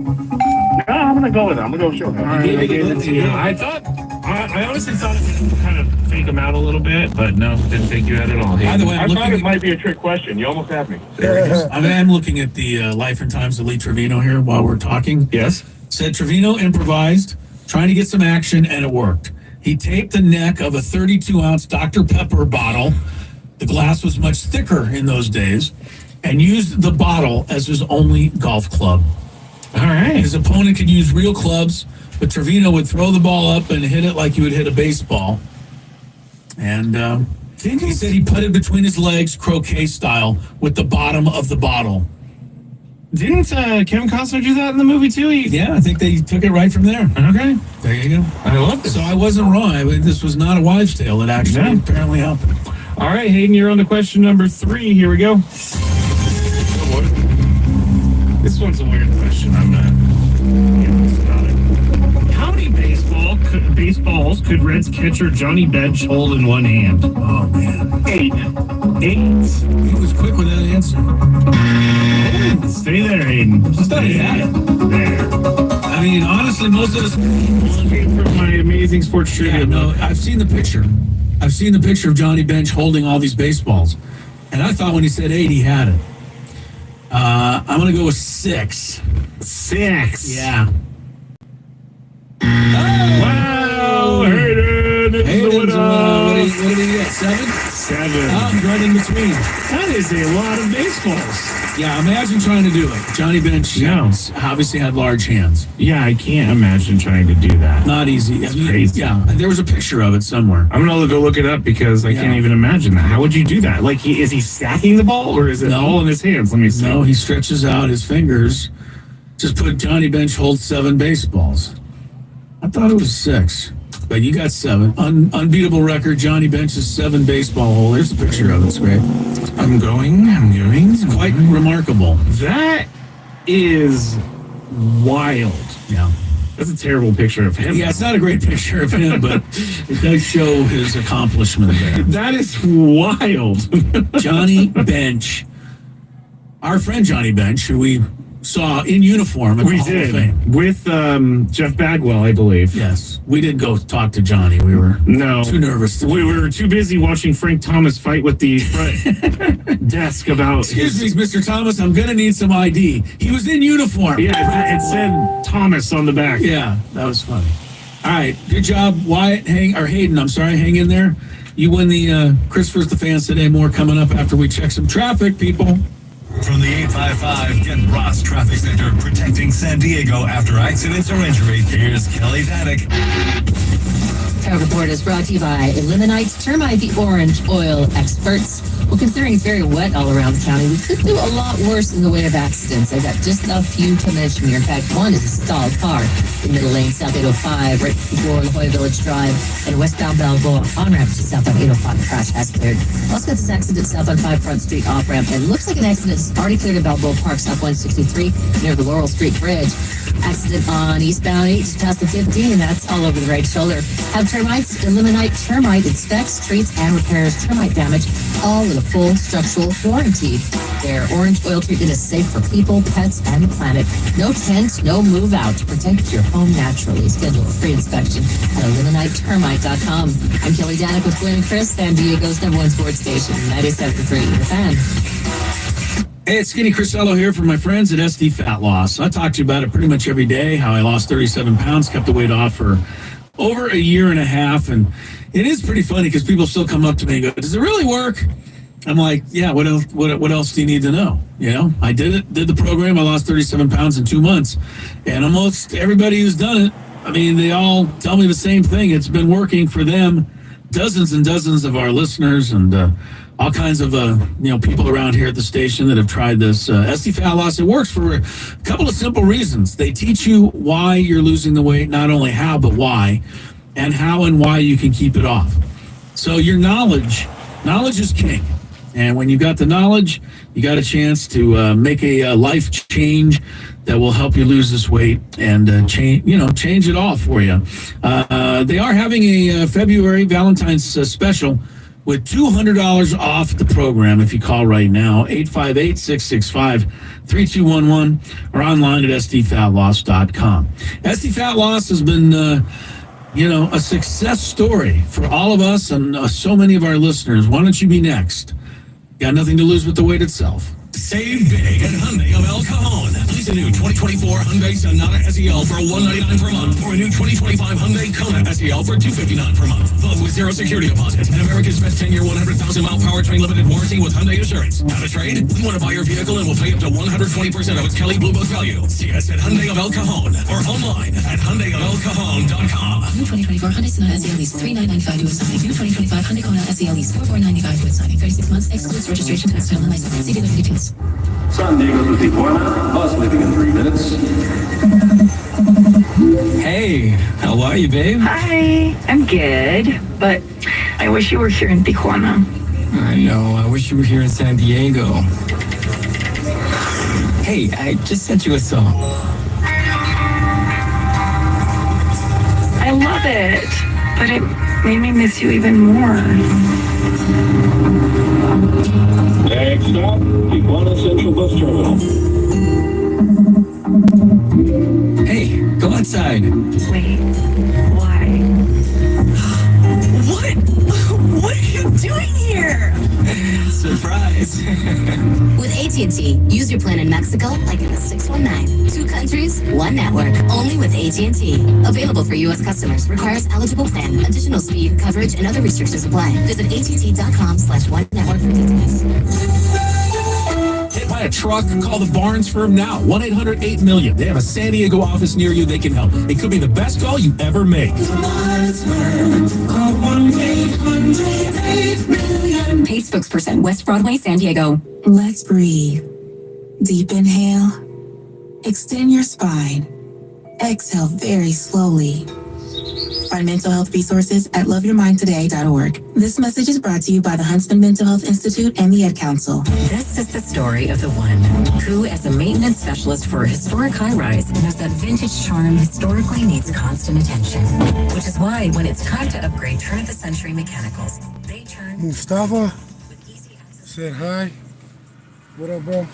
No, I'm gonna go with it. I'm gonna go show him. All right, I gave it to you. I honestly thought it would kind of fake him out a little bit, but no, didn't fake you out at all. By the way, I thought it might be a trick question. You almost had me. I'm looking at the Life and Times of Lee Trevino here while we're talking. Yes. Said Trevino improvised, trying to get some action, and it worked. He taped the neck of a 32-ounce Dr. Pepper bottle. The glass was much thicker in those days, and used the bottle as his only golf club. All right. His opponent could use real clubs, but Trevino would throw the ball up and hit it like you would hit a baseball. And he said he put it between his legs, croquet style, with the bottom of the bottle. Didn't Kevin Costner do that in the movie too? Yeah, I think they took it right from there. Okay. There you go. I love this. So I wasn't wrong. This was not a wives' tale. It actually apparently happened. All right, Hayden, you're on to question number 3. Here we go. This one's a weird question. I'm not about it. How many baseballs could Reds catcher Johnny Bench hold in one hand? Oh, man. 8. 8. He was quick with that answer. Stay there, Hayden. Just thought he had it. There. I mean, honestly, most of us came from my amazing sports trivia. Yeah, no, I've seen the picture. I've seen the picture of Johnny Bench holding all these baseballs. And I thought when he said 8, he had it. I'm going to go with 6. 6. Yeah. Wow, Hayden. Hayden's what did he get? 7? 7. I'm right in between. That is a lot of baseballs. Yeah, imagine trying to do it. Johnny Bench obviously had large hands. Yeah, I can't imagine trying to do that. Not easy. It's crazy. Yeah, there was a picture of it somewhere. I'm going to go look it up because I can't even imagine that. How would you do that? Like, is he stacking the ball or is it all in his hands? Let me see. No, he stretches out his fingers. Just put Johnny Bench holds 7 baseballs. I thought it was 6, but you got 7. Unbeatable record. Johnny Bench's 7 baseball hole. There's a picture of it. It's great. I'm going. It's quite remarkable. That is wild. Yeah. That's a terrible picture of him. Yeah, it's not a great picture of him, but it does show his accomplishment there. That is wild. Johnny Bench. Our friend Johnny Bench, who we saw in uniform at the Hall of Fame. With Jeff Bagwell, I believe. Yes. We didn't go talk to Johnny. We were too nervous. We were too busy watching Frank Thomas fight with the front desk about... Excuse me, Mr. Thomas, I'm going to need some ID. He was in uniform. Yeah, it said Thomas on the back. Yeah, that was funny. All right, good job, Wyatt. Hayden, I'm sorry, hang in there. You win the Christopher's the Fans Today. More coming up after we check some traffic, people. From the 855 Get Ross Traffic Center, protecting San Diego after accidents or injury, here's Kelly Danek. Traffic Report is brought to you by Eliminite Termite, the orange oil experts. Well, considering it's very wet all around the county, we could do a lot worse in the way of accidents. I've got just a few to mention here. In fact, one is a stalled car in middle lane, South 805, right before La Jolla Village Drive, and westbound Balboa on-ramp to south on 805. Crash has cleared. Also got this accident south on 5 Front Street off-ramp, and looks like an accident is already cleared at Balboa Park, south 163, near the Laurel Street Bridge. Accident on eastbound 8 to past the 15, and that's all over the right shoulder. Have termites, Eliminite Termite inspects, treats, and repairs termite damage, all with a full structural warranty. Their orange oil treatment is safe for people, pets, and the planet. No tent, no move out. Protect your home naturally. Schedule a free inspection at eliminitetermite.com. I'm Kelly Danek with Glenn and Chris, San Diego's #1 sports station, 97.3 The Fan. Hey, it's Skinny Crisello here from my friends at SD Fat Loss. I talk to you about it pretty much every day, how I lost 37 pounds, kept the weight off for over a year and a half. And it is pretty funny because people still come up to me and go, does it really work? I'm like, yeah, what else do you need to know? You know, I did the program. I lost 37 pounds in 2 months. And almost everybody who's done it, I mean, they all tell me the same thing. It's been working for them. Dozens and dozens of our listeners and all kinds of people around here at the station that have tried this SD Fat Loss. It works for a couple of simple reasons. They teach you why you're losing the weight, not only how, but why, and how and why you can keep it off. So your knowledge is king. And when you got the knowledge, you got a chance to make a life change that will help you lose this weight and change it all for you. They are having a February Valentine's special with $200 off the program if you call right now, 858-665-3211, or online at sdfatloss.com. SD Fat Loss has been, a success story for all of us and so many of our listeners. Why don't you be next? Got nothing to lose but the weight itself. Save big at Hyundai of El Cajon. Lease a new 2024 Hyundai Sonata SEL for $199 per month, or a new 2025 Hyundai Kona SEL for $259 per month. Both with zero security deposit and America's best 10-year, 100,000-mile powertrain limited warranty with Hyundai Assurance. Have a trade? We want to buy your vehicle and we'll pay up to 120% of its Kelly Blue Book value. See us at Hyundai of El Cajon or online at HyundaiofElCajon.com. New 2024 Hyundai Sonata SEL lease $3,995 to a signing. New 2025 Hyundai Kona SEL lease $4,495 to a signing. 36 months excludes registration tax, title, and license. See dealer details. San Diego to Tijuana, bus leaving in 3 minutes. Hey, how are you, babe? Hi, I'm good, but I wish you were here in Tijuana. I know, I wish you were here in San Diego. Hey, I just sent you a song. I love it, but it made me miss you even more. Next stop, Tijuana Central Bus Terminal. Hey, go outside. Wait, why? What are you doing here? Surprise. With AT&T, use your plan in Mexico like in the 619. 2 countries, 1 network. Only with AT&T. Available for U.S. customers. Requires eligible plan. Additional speed, coverage, and other restrictions apply. Visit att.com/one-network for details. Hit by a truck? Call the Barnes firm now. 1-800-8-MILLION. They have a San Diego office near you. They can help. It could be the best call you ever make. Paid spokesperson, West Broadway, San Diego. Let's breathe. Deep inhale. Extend your spine. Exhale very slowly. Find mental health resources at loveyourmindtoday.org. This message is brought to you by the Huntsman Mental Health Institute and the Ed Council. This is the story of the one who, as a maintenance specialist for a historic high-rise, knows that vintage charm historically needs constant attention. Which is why, when it's time to upgrade turn-of-the-century mechanicals, they turn... Mustafa said hi. What up, bro?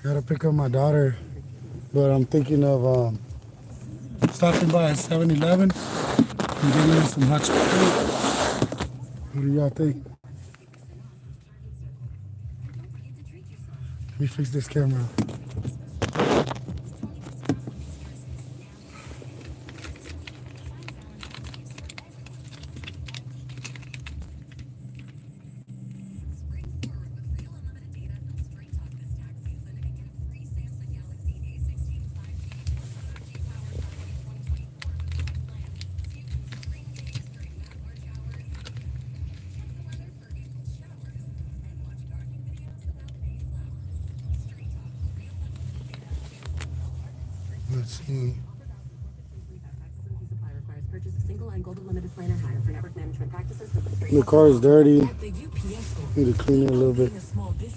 Gotta pick up my daughter, but I'm thinking of stopping by at 7-Eleven and getting her some hot chocolate. What do y'all think? Let me fix this camera. Let's see. The car is dirty. Need to clean it a little bit.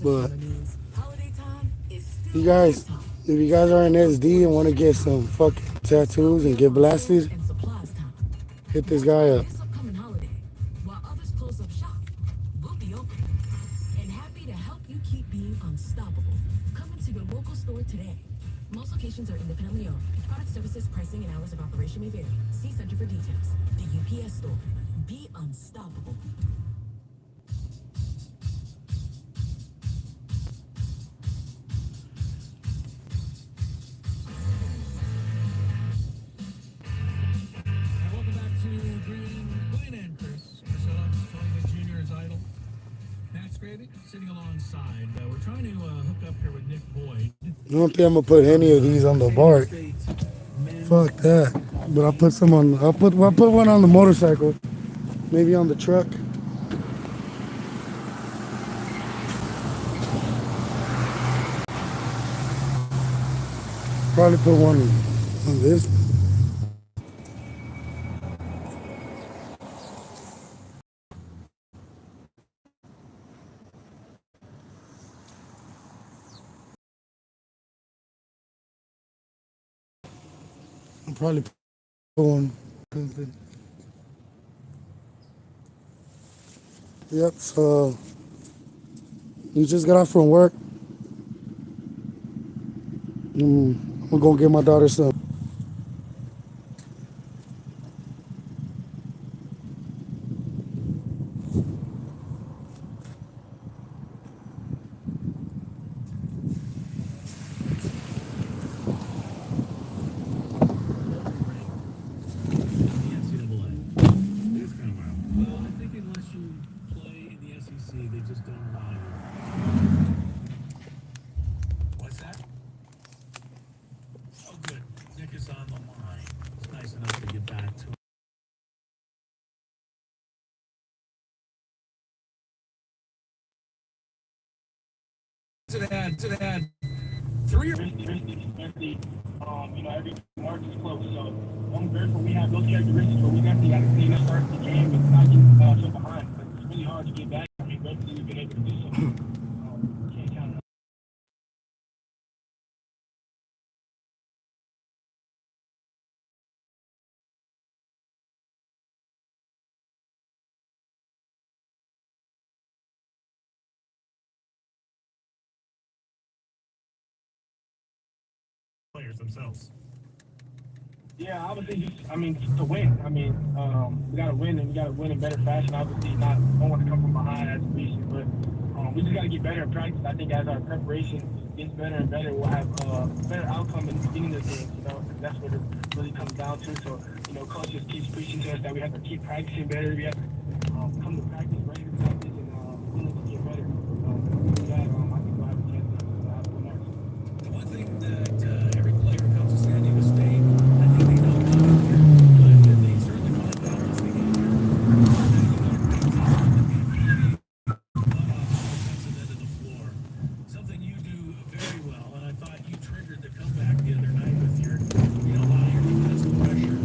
But you guys, if you guys are in SD and want to get some fucking tattoos and get blasted, hit this guy up. Most locations are independently owned. Product services, pricing, and hours of operation may vary. See Center for details. The UPS Store. Be unstoppable. Welcome back to Glenn and Chris. Priscilla, Tony Jr. is idle. Max Gravy sitting alongside. We're trying to hook up here with Nick Boyd. I don't think I'm gonna put any of these on the bar. Fuck that. But I'll put some on. I'll put one on the motorcycle. Maybe on the truck. Probably put one on this. I'm probably pulling. Yep, so we just got off from work. I'm gonna go get my daughter some. Well, I think unless you play in the SEC, they just don't allow you. What's that? Oh, good. Nick is on the line. It's nice enough to get back to him. To add 3 or every mark is close. So I'm grateful we have those characteristics, but we definitely got to clean up start the game and not get so behind. It's really hard to get back. I mean, gratefully we've been able to do so. Can't count on Players themselves. Yeah, obviously, to win. We got to win, and we got to win in better fashion. Obviously, don't want to come from behind as a reason, but we just got to get better in practice. I think as our preparation gets better and better, we'll have a better outcome in the beginning of the game. And that's what it really comes down to. So, coach just keeps preaching to us that we have to keep practicing better. We have to come to practice, ready to practice, and willing to get better. I think we'll have a chance to have the marks. The one thing that every player who comes to San Diego State, I think they know coming here, but they certainly want to balance the game here. Offensive end of the floor, something you do very well, and I thought you triggered the comeback the other night with your, a lot of your defensive pressure.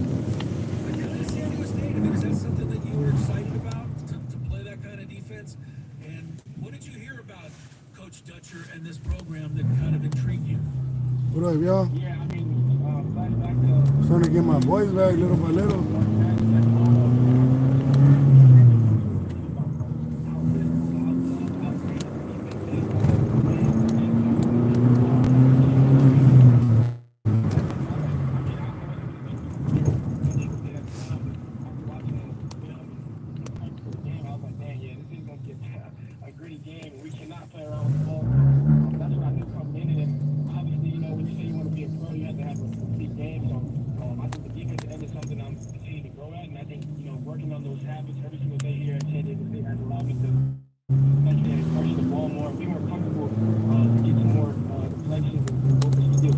But coming to San Diego State, is that something that you were excited about to play that kind of defense? And what did you hear about Coach Dutcher and this program that kind of intrigued you? What up, y'all? Yeah, flashback to Trying to get my boys back little by little. a gritty game. We cannot play around with the ball. That's what I knew coming in. And obviously, when you say you want to be a pro, you have to have a complete game. So I think the defensive end is something I'm continuing to grow at. And I think, working on those habits every single day here at San Diego State has allowed me to understand and pressure the ball more and be more comfortable to get some more deflections and focus skills.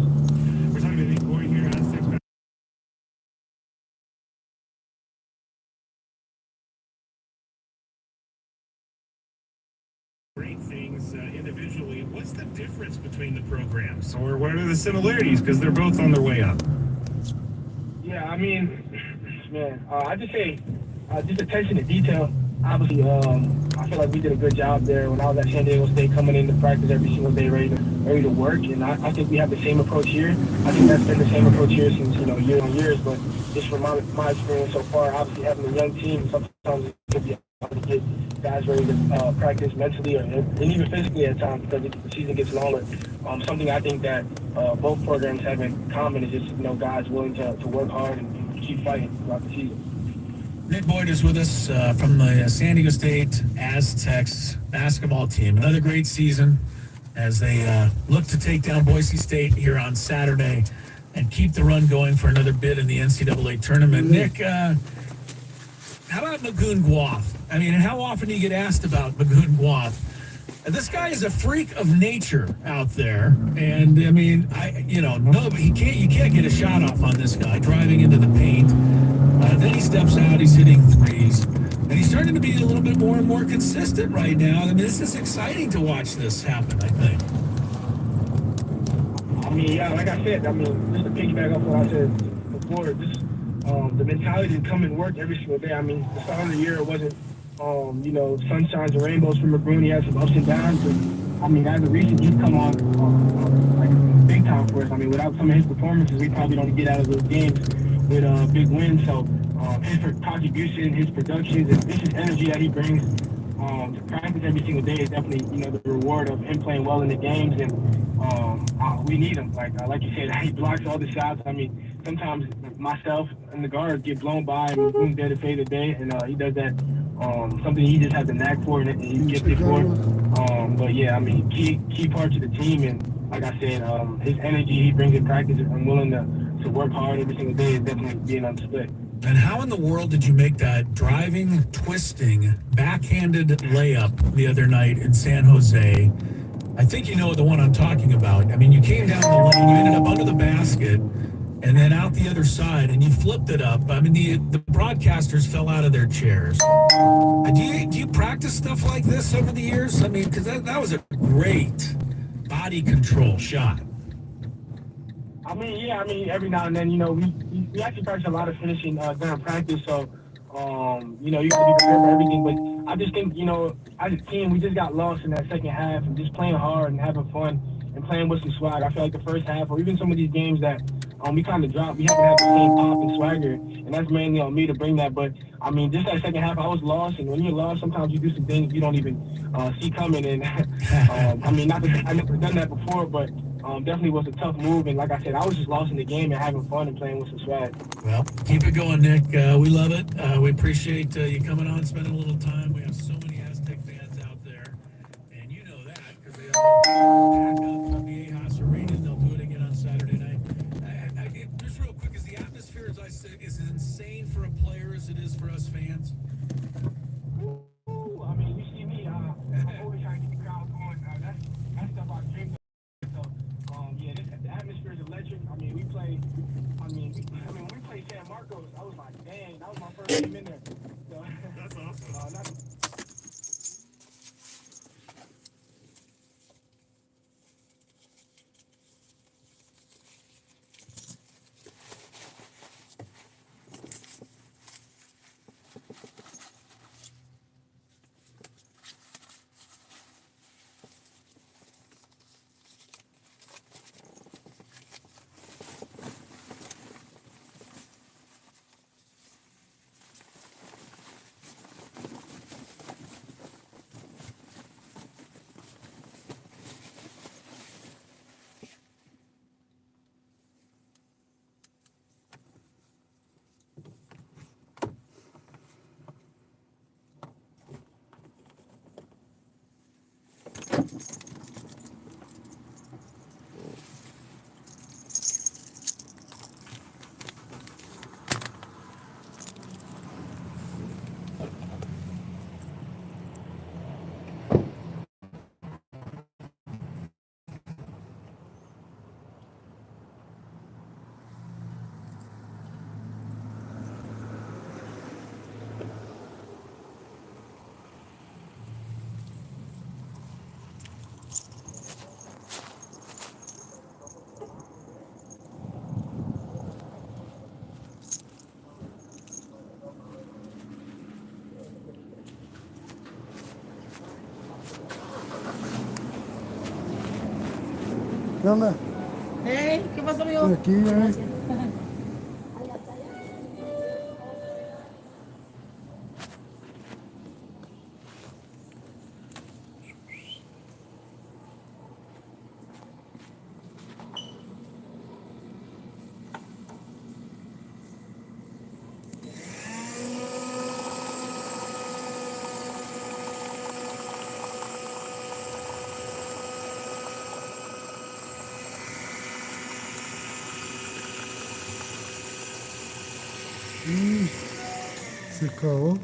We're talking to Nick Boyd here on Six. Great things individually. What's the difference between the programs, or what are the similarities? Because they're both on their way up. Yeah, I just say just attention to detail. Obviously, I feel like we did a good job there when I was at San Diego State, coming into practice every single day, ready to work. And I think we have the same approach here. I think that's been the same approach here since years and years. But just from my experience so far, obviously having a young team, sometimes it can be hard to get guys ready to practice mentally and even physically at times because the season gets longer. Something I think that both programs have in common is just guys willing to work hard and keep fighting throughout the season. Nick Boyd is with us from the San Diego State Aztecs basketball team. Another great season as they look to take down Boise State here on Saturday and keep the run going for another bid in the NCAA tournament. Nick, how about Magoon Guath? And how often do you get asked about Magoon Guath? This guy is a freak of nature out there, and but you can't get a shot off on this guy driving into the paint. Then he steps out, he's hitting threes, and he's starting to be a little bit more and more consistent right now. This is exciting to watch this happen, I think. Like I said, just to piggyback off what I said before, just the mentality to come and work every single day. The start of the year, it wasn't, sunshines and rainbows for Magoon. He had some ups and downs, but as a recent, he's come on like big time turnaround for us. I mean, without some of his performances, we probably don't get out of those games with big wins. So his contribution, his productions, and just his energy that he brings to practice every single day is definitely, the reward of him playing well in the games. And we need him. Like you said, he blocks all the shots. I mean, sometimes myself and the guards get blown by and we're there to fade the day, and he does that. Something he just has a knack for and he's gifted for. But yeah, I mean, key part to the team, and like I said, his energy he brings in practice and willing to work hard every single day is definitely being understood. And how in the world did you make that driving, twisting, backhanded layup the other night in San Jose? I think you know the one I'm talking about. I mean, you came down the lane, you ended up under the basket, and then out the other side, and you flipped it up. I mean, the broadcasters fell out of their chairs. Do you practice stuff like this over the years? I mean, because that was a great body control shot. I mean, every now and then, we actually practice a lot of finishing during practice, so, you got to be prepared for everything. But I just think, as a team, we just got lost in that second half and just playing hard and having fun and playing with some swag. I feel like the first half, or even some of these games that we kind of dropped, we haven't had the same pop and swagger, and that's mainly on me to bring that. But, I mean, just that second half, I was lost, and when you're lost, sometimes you do some things you don't even see coming. And, I mean, not that I've never done that before, but definitely was a tough move. And like I said, I was just lost in the game and having fun and playing with some swag. Well, keep it going, Nick. We love it. We appreciate you coming on, spending a little time. We have so many Aztec fans out there, and you know that because they all pack up the Ajas Arena, and they'll do it again on Saturday night. Just real quick, is the atmosphere, as I said, is it insane for a player as it is for us fans? I mean, you see me, I'm always trying to keep the crowd going. That's stuff I dreamed of. Yeah, the atmosphere is electric. I mean, when we played San Marcos, I was like, dang, that was my first game in there. So, that's awesome. ¿Qué onda? Hey, ¿qué pasa, amigo? Aquí, eh. Se acabó.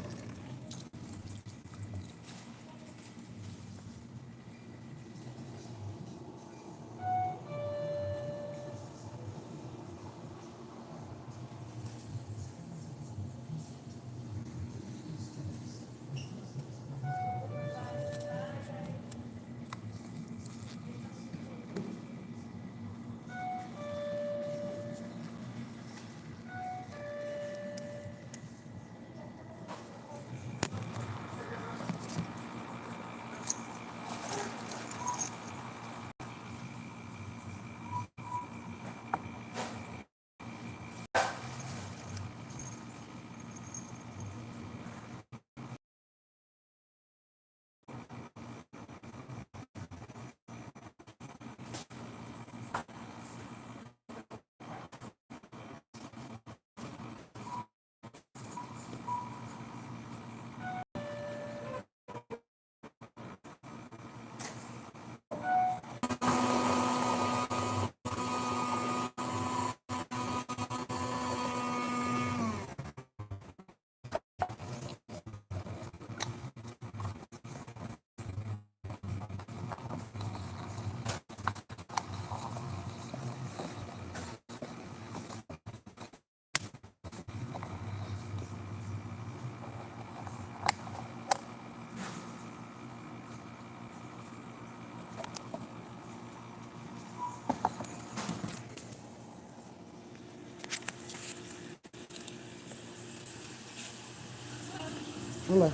Hola.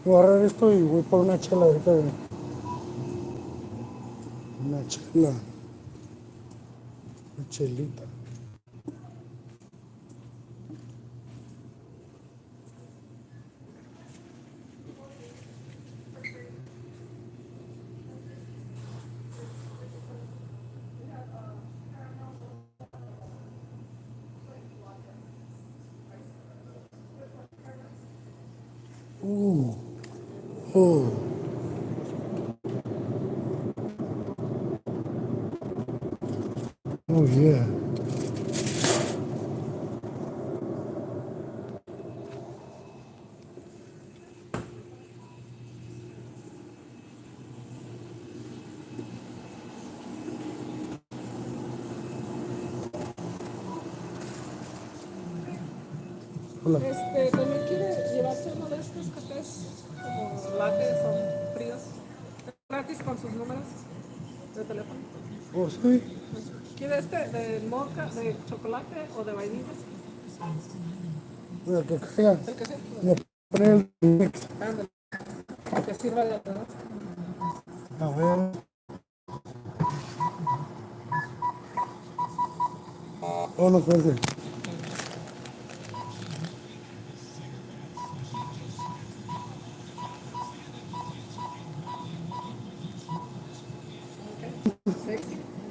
Voy a agarrar esto y voy por una chela ahorita. Una chela. Una chelita. Oh. Oh yeah. Hola. También quiere llevarse uno de estos cafés como lattes o fríos. Gratis con sus números de teléfono. Oh, sí. ¿Quiere de mocha, de chocolate o de vainilla? El que caiga. El que sea. Me pone el mix. Ándale. Que sirva de verdad. A ver. Oh, no, espérate.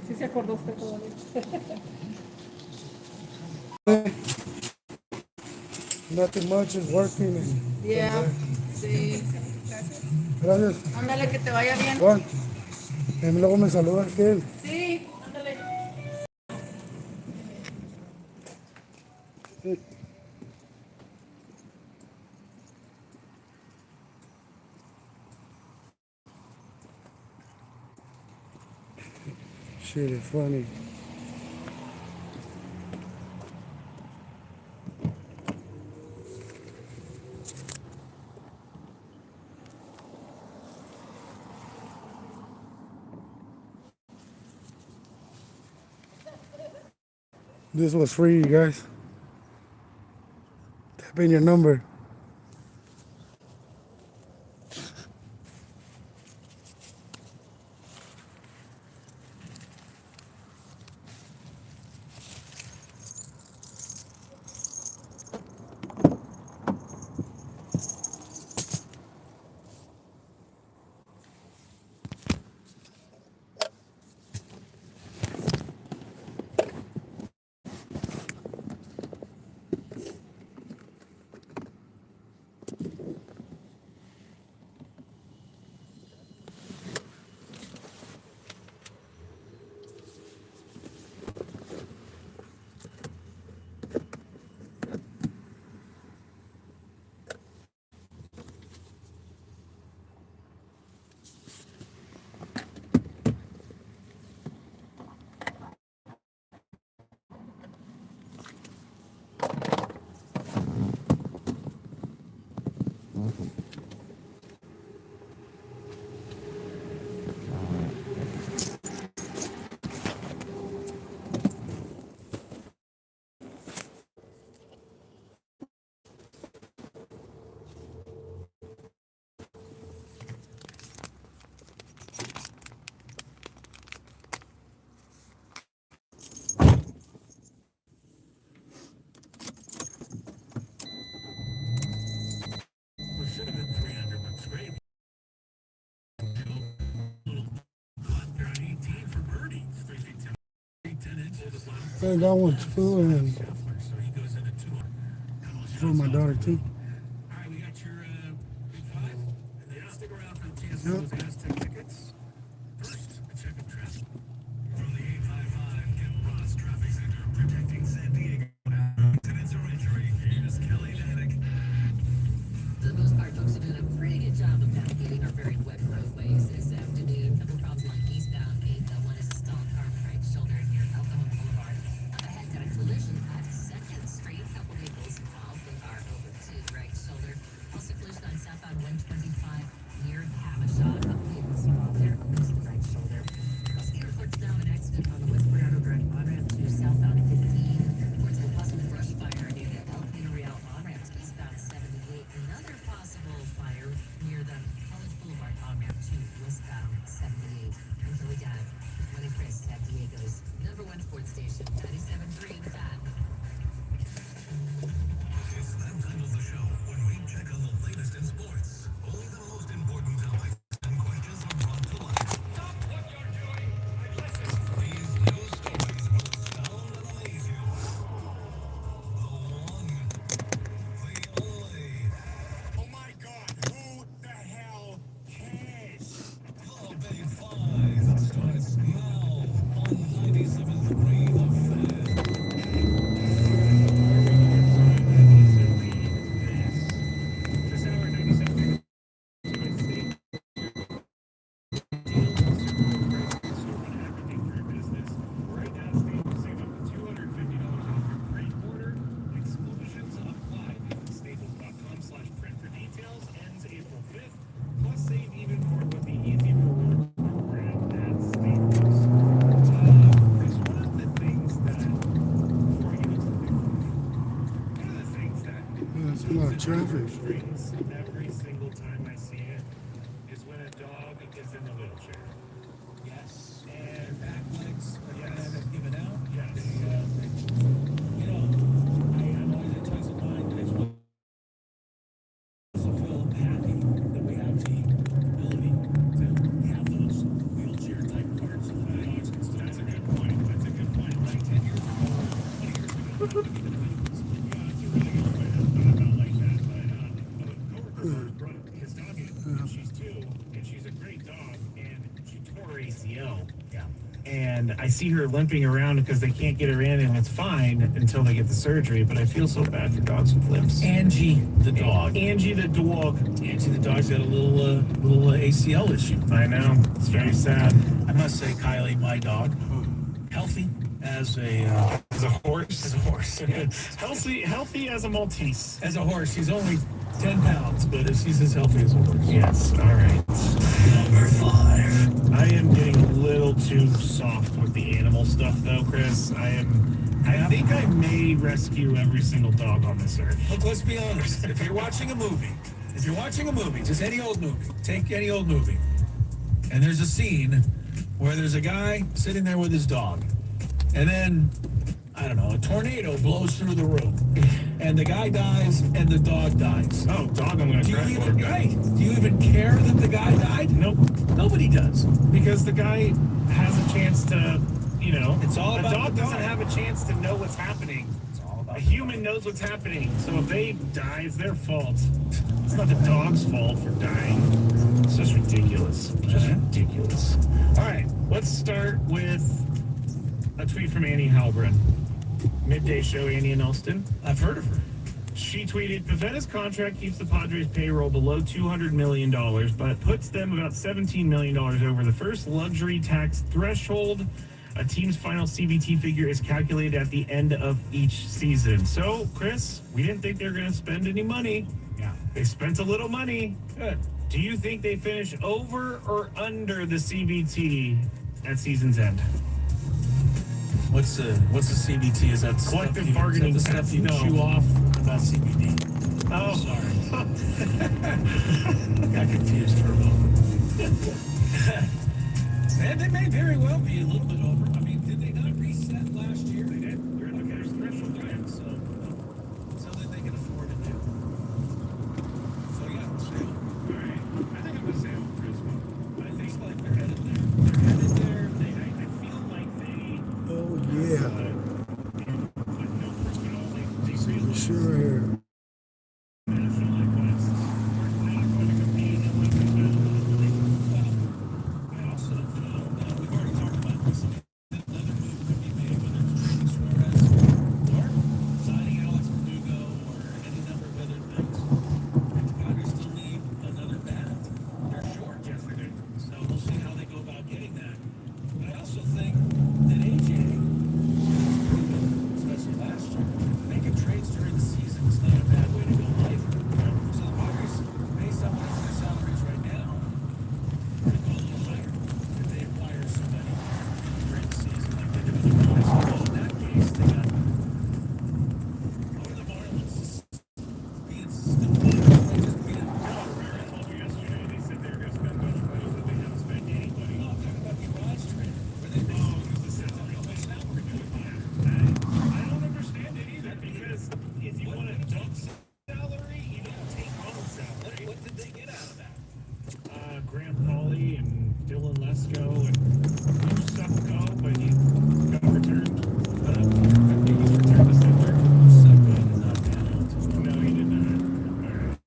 Sí se acordó usted todavía. Nothing much is working. Yeah, sí. Gracias. Ándale, que te vaya bien. Juan. Y luego me saluda aquel. Sí, ándale. Shit is funny. This was free, you guys. Tap in your number. I got one too, and for my daughter too. Yep. For the most part, folks are doing a pretty good job of navigating our very wet roadways this afternoon. A couple problems along eastbound 8. One is a stalled car on the right shoulder near Elkhorn Boulevard. Up ahead, got a collision at 2nd Street. Couple vehicles involved. They are over to the right shoulder. Also collision on southbound 125 near Havashaw. Couple vehicles traffic. Streets every single time I see it is when a dog is in the wheelchair. Yes. And back legs, Yes. have given out. Yes. You know, I'm always a ties of mine. I just want to feel happy that we have the ability to have those wheelchair type cars. That's a good point. That's a good point. Like 10 years ago, 20 years ago, yeah, it's a really good point. I thought about like that. But a coworker brought his dog in. She's 2, and she's a great dog, and she tore her ACL. Yeah. And I see her limping around because they can't get her in, and it's fine until they get the surgery. But I feel so bad for dogs with limps. Angie, the dog. Angie the dog. Angie, the dog's got a little ACL issue. I know. It's very sad. I must say, Kylie, my dog, healthy as a horse. As a horse. Yeah. healthy as a Maltese. As a horse, she's only 10 pounds, but she's as healthy as a horse. Yes. All right. Number 5. I am getting a little too soft with the animal stuff, though, Chris. I think I may rescue every single dog on this earth. Look, let's be honest. If you're watching a movie, just any old movie, take any old movie, and there's a scene where there's a guy sitting there with his dog, and then, I don't know, a tornado blows through the room, and the guy dies, and the dog dies. Oh, dog, I'm going to cry for. Do you even care that the guy died? Nope. Nobody does. Because the guy has a chance to, you know, It's all about a dog the dog. doesn't have a chance to know what's happening. It's all about A human knows what's happening. So if they die, it's their fault. It's not the dog's fault for dying. It's just ridiculous. Just ridiculous. All right, let's start with a tweet from Annie Halbrin. Midday Show, Annie and Elston. I've heard of her. She tweeted, Pavetta's contract keeps the Padres' payroll below $200 million, but puts them about $17 million over the first luxury tax threshold. A team's final CBT figure is calculated at the end of each season. So, Chris, we didn't think they were going to spend any money. Yeah. They spent a little money. Good. Do you think they finish over or under the CBT at season's end? What's the CBT? Is that Collective bargaining the stuff you no. chew off about CBD? Oh, Sorry. Got confused for a moment. And they may very well be a little bit over. I mean, did they not reset last year? They did. They're in the first threshold again, so that they can afford it now. So yeah, sale. All right. I think I'm going to say Chris. I think Like they're headed there. they're headed there. I feel like they Oh, yeah. with no personnel, they really Sure. national requests. We're not going to compete in like the I also feel that we've already talked about this. Another move could be made, whether it's trading Suarez or signing Alex Verdugo or any number of other things. And the Padres still need another bat. They're short. Yes, they do. So we'll see how they go about getting that. But I also think that AJ, especially last year, making trades during the season is not a bad way to go either. So the Padres, based on what their salaries right now, could go a little higher if they acquire somebody during the season like they did with the Padres. Well, in that case, they got the Marlins being still just being I told you yesterday, they said they were going to spend much money, but they haven't spent any money. I'm talking about the Rodgers trade, where they Because the salary how much now we're doing. I don't understand it either, because if you want to dump salary, you don't take home salary. What did they get out of that? Graham Pauly and Dylan Lesko and Sufco, but he got returned. He's returned the center. Sufco did not pan out. No, he did not. All right.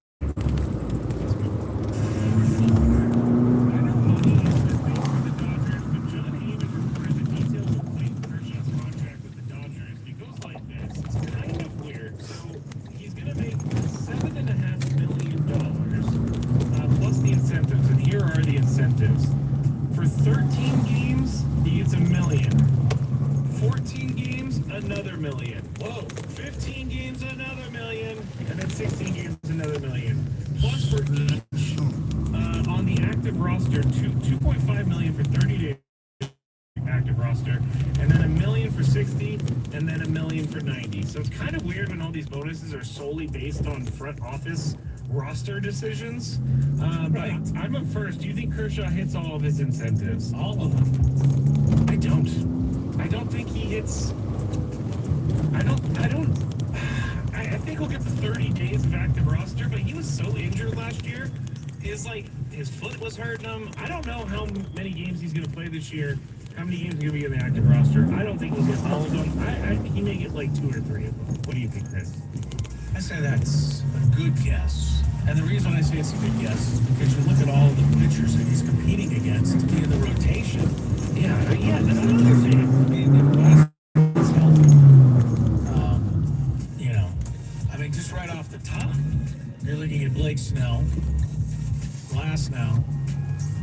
Let's move on. I know money is the thing for the Dodgers, but John Heyman reported the details of Clayton Kershaw's contract with the Dodgers. It goes like this. It's kind of weird. So he's going to make $7.5 million plus the incentives, and here are the incentives. For 13 games, he gets $1 million. 14 games, another $1 million. Whoa. 15 games, another $1 million. And then 16 games, another $1 million. Plus for each on the active roster, $2.5 million for 30 days active roster, and then $1 million for 60, and then $1 million for 90. So it's kind of weird when all these bonuses are solely based on front office roster decisions. But I'm up first. Do you think Kershaw hits all of his incentives? All of them. I don't think he hits. I think he'll get the 30 days of active roster, but he was so injured last year. His foot was hurting him. I don't know how many games he's going to play this year. How many games he's going to be in the active roster? I don't think he'll get all of them. He may get like 2 or 3 of them. What do you think, Chris? I say that's a good guess. And the reason I say it's a good guess is because you look at all the pitchers that he's competing against in the rotation. Yeah, that's another thing. I mean, it's healthy. Just right off the top, you're looking at Blake Snell, Glass now,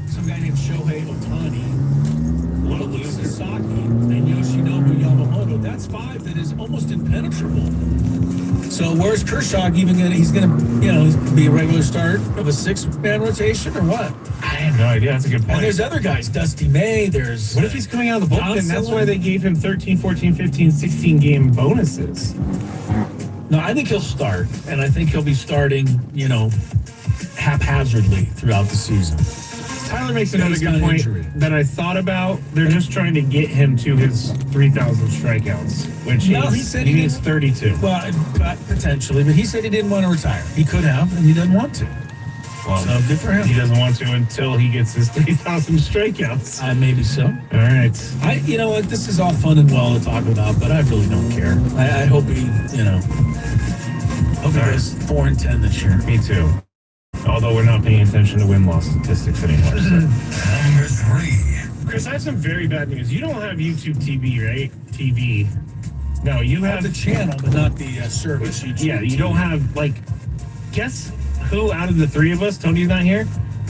some guy named Shohei Ohtani, Logan Sasaki, and Yoshinobu Yamamoto. That's 5 that is almost impenetrable. So where's Kershaw even gonna? He's gonna be a regular start of a 6-man rotation or what? I have no idea. That's a good point. And there's other guys, Dusty May. There's what if he's coming out of the bullpen? That's why they gave him 13, 14, 15, 16 game bonuses. No, I think he'll start, and I think he'll be starting, haphazardly throughout the season. Tyler makes another good point that I thought about. They're just trying to get him to his 3,000 strikeouts, which he said he needs 32. Well, potentially, but he said he didn't want to retire. He could have, and he doesn't want to. Well, so good for him. He doesn't want to until he gets his 3,000 strikeouts. Maybe so. All right. You know what? This is all fun and well to talk about, but I really don't care. I hope he, hope he goes 4-10 this year. Me too. Although we're not paying attention to win-loss statistics anymore. So. Number 3. Chris, I have some very bad news. You don't have YouTube TV, right? TV. No, you have the channel, but not the service. YouTube yeah, you TV. don't have, guess who out of the 3 of us, Tony's not here,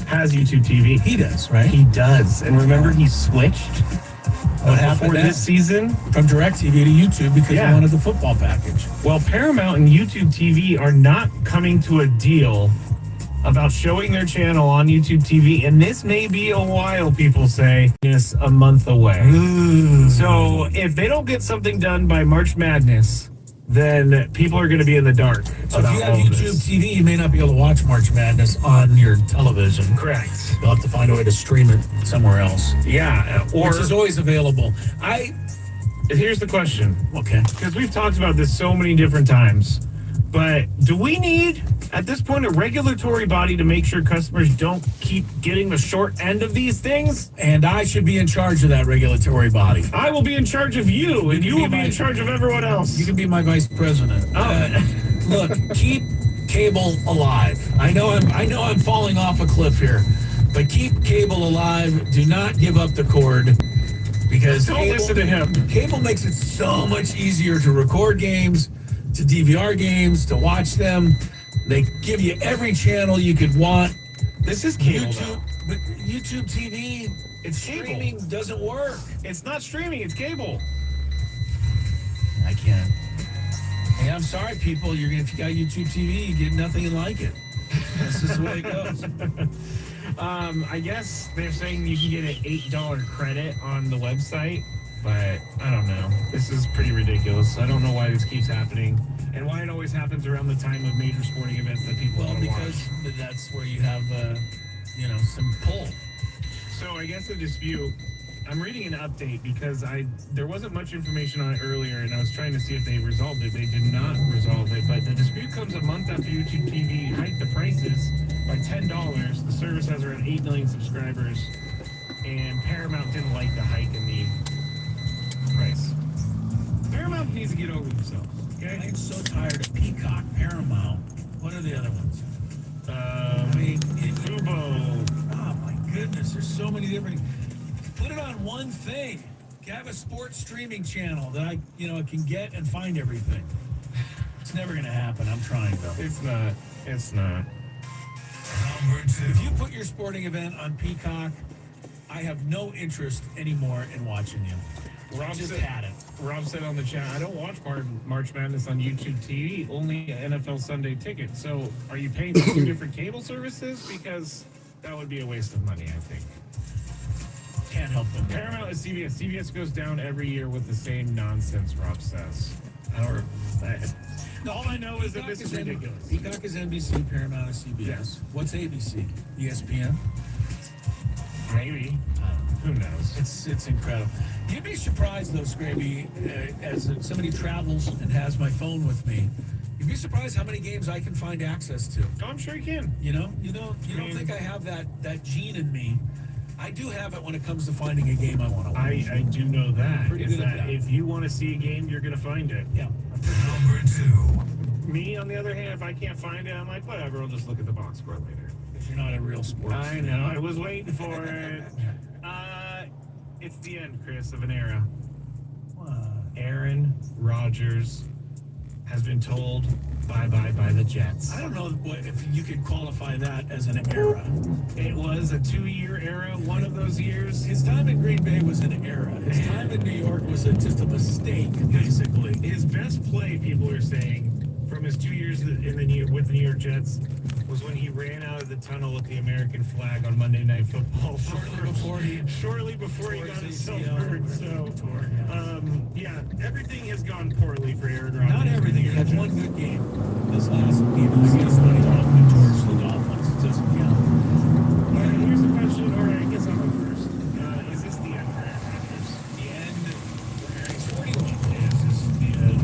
has YouTube TV? He does, right? He does. And remember, he switched what happened before this season? From DirecTV to YouTube because he wanted the football package. Well, Paramount and YouTube TV are not coming to a deal about showing their channel on YouTube TV, and this may be a while, people say, it's a month away. Ooh. So if they don't get something done by March Madness, then people are going to be in the dark. So if you have YouTube TV, you may not be able to watch March Madness on your television. Correct. You'll have to find a way to stream it somewhere else. Yeah, which is always available. Here's the question. Okay. Because we've talked about this so many different times, but do we need, at this point, a regulatory body to make sure customers don't keep getting the short end of these things? And I should be in charge of that regulatory body. I will be in charge of you, and you will be in charge of everyone else. You can be my vice president. Look, keep cable alive. I know I'm falling off a cliff here, but keep cable alive. Do not give up the cord. Because don't listen to him. Cable makes it so much easier to record games, to DVR games, to watch them. They give you every channel you could want. This is cable, but YouTube TV, streaming doesn't work. It's not streaming, it's cable. I can't. Hey, I'm sorry, people. If you got YouTube TV, you get nothing like it. This is the way it goes. I guess they're saying you can get an $8 credit on the website, but I don't know. This is pretty ridiculous. I don't know why this keeps happening and why it always happens around the time of major sporting events that people want to watch. Because that's where you have, some pull. So I guess the dispute, I'm reading an update because there wasn't much information on it earlier, and I was trying to see if they resolved it. They did not resolve it, but the dispute comes a month after YouTube TV hiked the prices by $10. The service has around 8 million subscribers, and Paramount didn't like the hike in the price. Paramount needs to get over themselves. Okay? I'm so tired of Peacock, Paramount. What are the other ones? Fubo. Oh my goodness, there's so many different. Put it on one thing. Have a sports streaming channel that I can get and find everything. It's never going to happen. I'm trying though. It's not. Number 2. If you put your sporting event on Peacock, I have no interest anymore in watching you. Rob said on the chat, I don't watch March Madness on YouTube TV, only NFL Sunday Ticket. So are you paying for 2 different cable services? Because that would be a waste of money, I think. Can't help them. Paramount is CBS. CBS goes down every year with the same nonsense Rob says. All I know is that this is ridiculous. Peacock is NBC, Paramount is CBS. Yes. What's ABC? ESPN? Maybe. Who knows? It's incredible. You'd be surprised though, Scraby, as somebody travels and has my phone with me. You'd be surprised how many games I can find access to. Oh, I'm sure you can. You don't think I have that gene in me. I do have it when it comes to finding a game I want to watch. I do know that. Pretty Is good at that that. if you want to see a game, you're going to find it. Yeah. Number 2. Me, on the other hand, if I can't find it, I'm like, whatever, I'll just look at the box score later. If you're not a real sports I fan. know, I was waiting for it. It's the end, Chris, of an era. Aaron Rodgers has been told bye-bye by the Jets. I don't know if you could qualify that as an era. It was a 2-year era, one of those years. His time in Green Bay was an era. His time in New York was just a mistake, basically. His best play, people are saying, from his 2 years with the New York Jets was when he ran out of the tunnel with the American flag on Monday Night Football. Shortly before he got himself hurt. So, yeah, everything has gone poorly for Aaron Rodgers. Not everything. He had one good game. This last game against the Dolphins, towards the Dolphins. It doesn't count. All right, here's the question, or I guess I'll go first. Is this the end for Aaron Rodgers? The end for Aaron 41. Is this the end?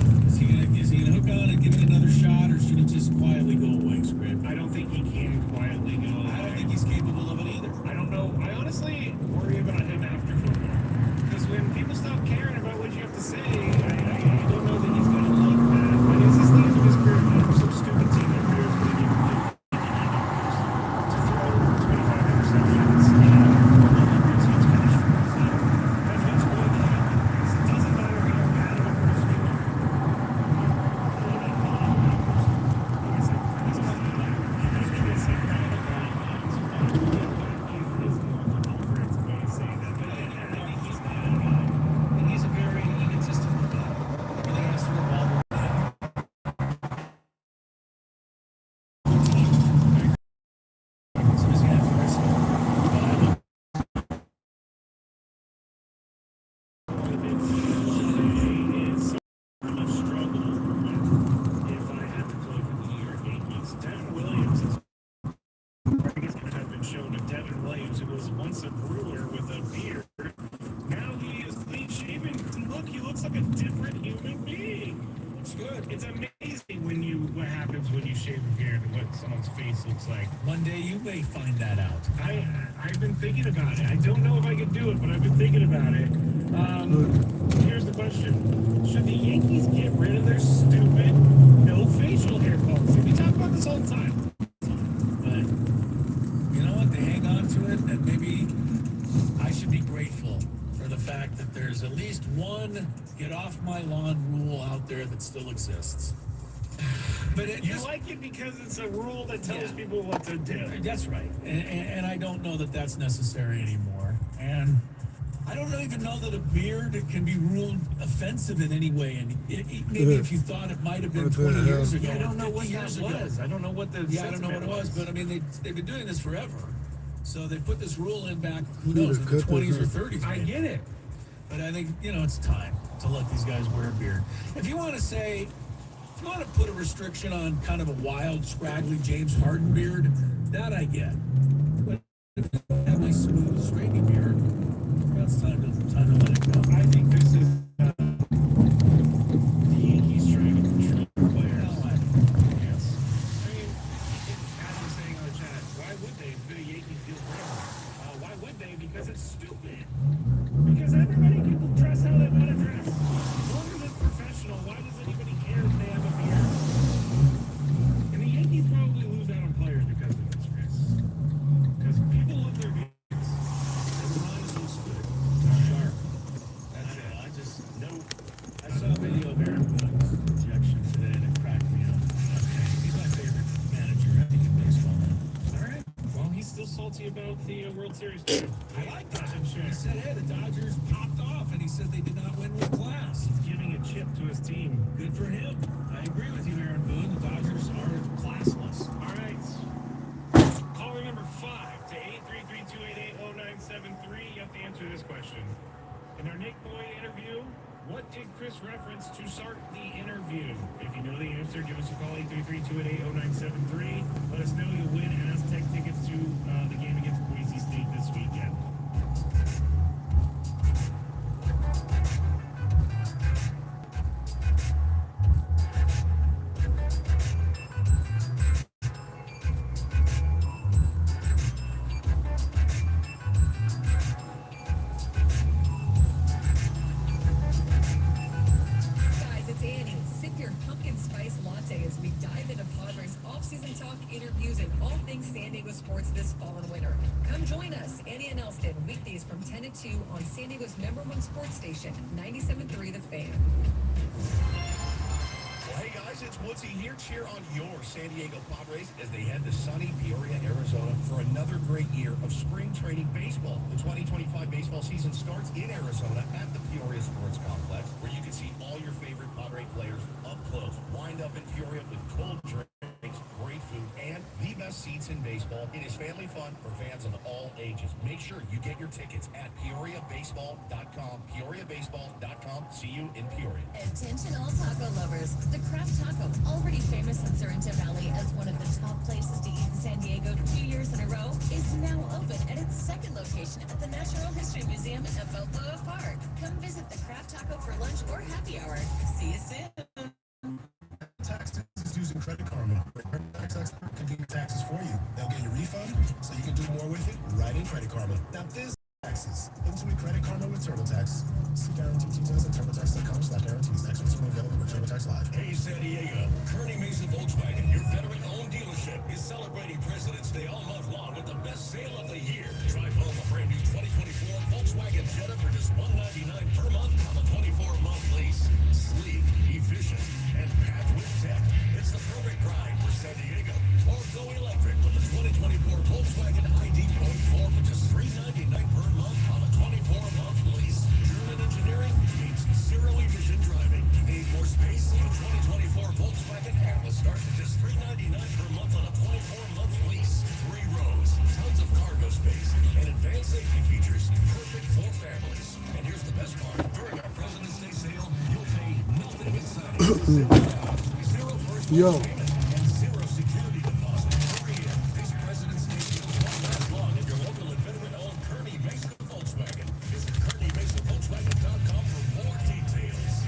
Is he gonna hook on and give it another shot, or should he just quietly go away, Scrape? I don't think he can quietly go away. I don't think he's capable of it either. I don't know. I honestly worry about him after football. Because when people stop caring about what you have to say, I don't know that he's going to like that. But is this the end of his career? Some stupid team out there is going to give him $50 million to throw 25 interceptions. That's what's going to happen. It doesn't matter how bad of a person you are. He's a very inconsistent guy. Really has to revolve If I had to play for the New York Yankees, Devin Williams has been shown to Devin Williams, who was once a brewer with a beard. Now he is clean shaven. Look, he looks like a different human being. Looks good. It's amazing what happens when you shave a beard and what someone's face looks like. One day you may find that out. I've been thinking about it. I don't know if I could do it, but I've been thinking about it. Here's the question. Should the Yankees get rid of their stupid no facial hair policy? We talk about this all the time. But you know what? They hang on to it, and maybe I should be grateful for the fact that there's at least one get off my lawn rule out there that still exists. But You like it because it's a rule that tells people what to do. That's right. And I don't know that that's necessary anymore. And I don't even know that a beard can be ruled offensive in any way. And maybe if you thought it might have been 20 years ago. I don't know what 50 that years ago. was. I don't know what the Yeah, I don't know what it was, but I mean, they've been doing this forever. So they put this rule in back, who knows, in the 20s or 30s. I get it. But I think, it's time to let these guys wear a beard. If you want to put a restriction on kind of a wild, scraggly James Harden beard, that I get. But if I have my smooth, straighty beard, it's time to let it go. I think this is the Yankees trying to control the players. Yes. I mean, as I was saying on the chat, why would they? It's been a Yankees deal forever. Why would they? Because it's stupid. Because everybody can dress how they want to dress. As long as it's professional, why does anybody care if they have a beard? And the Yankees probably lose out on players because of this, Chris. Because people love their beards. And the lines look good. Sharp. That's it. I saw a video of Aaron Boone projection today and it cracked me up. He's my favorite manager, I think, in baseball now. All right. Well, he's still salty about the World Series too. I like that. He said, hey, the Dodgers popped off, and he said they did not win with class. He's giving a chip to his team. Good for him. I agree with you, Aaron Boone. The Dodgers are classless. All right. Caller number 5 to 833-288-0973. have to answer this question. In our Nick Boyd interview, what did Chris reference to start the interview? If you know the answer, give us a call, 833-288-0973. Let us know you'll win Aztec tickets to the game against Boise State this weekend. Guys, it's Annie. Sip your pumpkin spice latte as we dive into Padres off-season talk, interviews, and all things San Diego sports this fall and winter. Come join us, Annie and Elston, weekdays from 10 to 2 on San Diego's #1 sports station, 97.3 The Fan. Well, hey guys, it's Woodsy here. Cheer on your San Diego Padres as they head to sunny Peoria, Arizona for another great year of spring training baseball. The 2025 baseball season starts in Arizona at the Peoria Sports Complex, where you can see all your favorite Padre players up close. Wind up in Peoria with cold drinks, great food, and the best seats in baseball. It is family fun for fans of all ages. Make sure you get your tickets at PeoriaBaseball.com. PeoriaBaseball.com. See you in Peoria. Attention all taco lovers. The Craft Taco, already famous in Sorrento Valley as one of the top places to eat in San Diego 2 years in a row, is now open at its second location at the Natural History Museum at Balboa Park. Come visit the Craft Taco for lunch or happy hour. See you soon. Taxes using Credit Karma. Your tax expert can do your taxes for you. They'll get your refund so you can do more with it right in Credit Karma. Now this taxes. Into Credit Karma with TurboTax. See guarantee details at TurboTax.com/guarantees. Tax return available with TurboTax Live. Hey San Diego, Kearney Mesa Volkswagen, your veteran-owned dealership, is celebrating President's Day all month long with the best sale of the year. Drive home a brand new 2024 Volkswagen Jetta for just $199 per month on a 24-month lease. Sleek, efficient, and packed with tech. It's the perfect ride for San Diego. Or go electric with the 2024 Volkswagen ID.4 for just $399 per month on a 24-month lease. German engineering means zero-emission driving. Need more space? The 2024 Volkswagen Atlas starts at just $399 per month on a 24-month lease. 3 rows, tons of cargo space, and advanced safety features. Perfect for families. And here's the best part. During our President's Day sale, you'll pay nothing inside. Zero first Yo. payment and zero security deposit. Hurry in. This President's Day sale won't last long at your local and veteran-owned Kearney Mesa Volkswagen. Visit KearneyMesaVolkswagen.com for more details.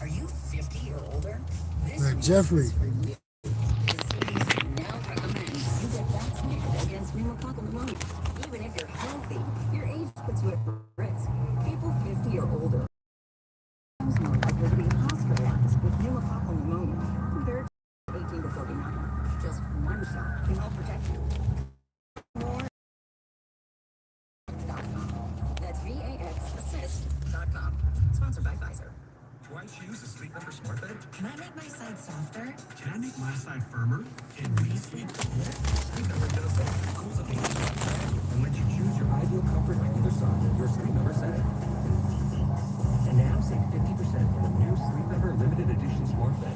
Are you 50 or older? This Like week Jeffrey. is for you. CDC now recommends you get vaccinated against pneumococcal pneumonia. Even if you're healthy, your age puts you at risk. People 50 or older are more likely to be hospitalized with pneumococcal pneumonia compared to 18 to 49. Just one shot can help protect you. More. That's VAXassist.com. Sponsored by Pfizer. Do I choose a Sleep Number smart bed? Can I make my side softer? Can I make my side firmer? Can we sleep cooler? Sleep Number does that. It cools up the and lets you choose your ideal comfort on either side of your Sleep Number setting. And now save 50% on the new Sleep Number limited edition smart bed.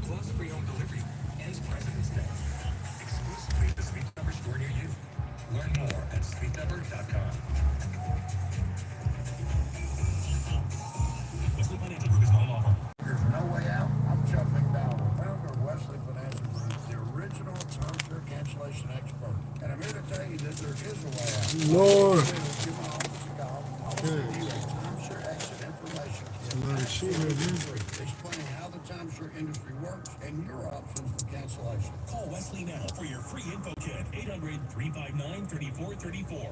Plus free home delivery ends President's Day. Exclusively at the Sleep Number store near you. Learn more at sleepnumber.com. Wesley Financial Group is not an offer. There's no way out. I'm Chuck McDowell, founder of Wesley Financial Group, the original term sure cancellation expert. And I'm here to tell you that there is a way out. Lord. Give my office a call. I'll send you a timeshare exit information. A lot of shit here, dude. Explaining how the timeshare industry works and your options for cancellation. Call Wesley now for your free info kit. 800-359-3434.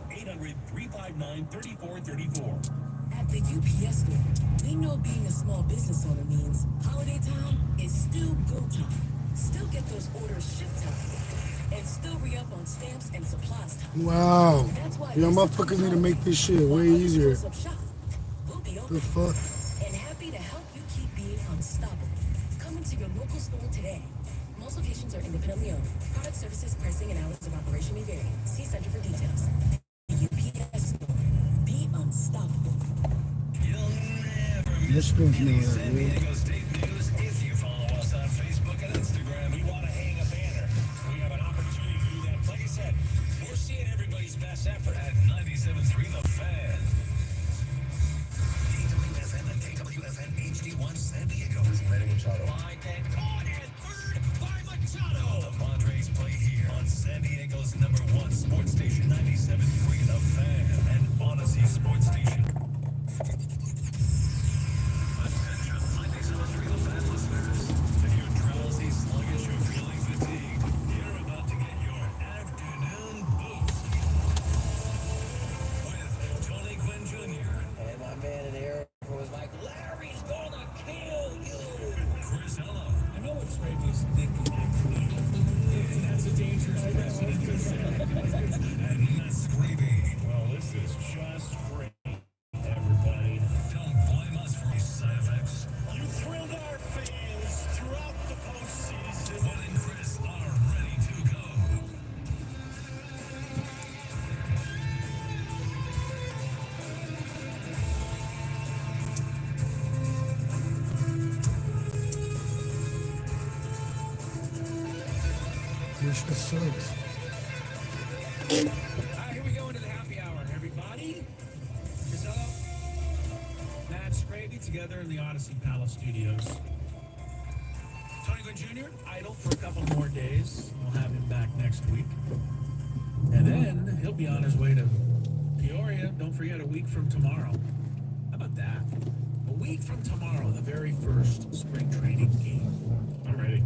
800-359-3434. At the UPS store, we know being a small business owner means holiday time is still go time. Still get those orders shipped time. And still re-up on stamps and supplies time. Wow. That's why Yo, motherfuckers need to make this shit way easier. We'll be open The fuck? and happy to help you keep being unstoppable. Come into your local store today. Most locations are independently owned. Product services, pricing, and hours of operation may vary. See Center for details. UPS store. Be unstoppable. This one's not San that weird. Diego State News. If you follow us on Facebook and Instagram, we want to hang a banner. We have an opportunity to do that. Like I said, we're seeing everybody's best Safford at 97.3 The Fan. KWFN and KWFN HD1 San Diego. Manny Machado. Mike and caught it. Third by Machado. The Padres play here on San Diego's #1 sports station, 97.3 The Fan and Odyssey Sports Station. Attention, 97.3 The Fan listeners. If you're drowsy, sluggish, or feeling fatigued, you're about to get your afternoon boost with Tony Quinn Jr. And my man in the air was like, Larry's gonna kill you. Chris Ella. I know what Scrappy's thinking. And that's a dangerous precedent to set. And Matt Scraby. Well, this is just great, everybody. Don't blame us for these side effects. You thrilled our fans throughout the postseason. Juan and Chris are ready to go. This shit sucks. Here we go into the happy hour, everybody. Priscilla, Matt Scraby together in the Odyssey Palace Studios. Tony Quinn Jr. idle for a couple more days. We'll have him back next week. And then he'll be on his way to Peoria. Don't forget, a week from tomorrow. How about that? A week from tomorrow, the very first spring training game. I'm ready.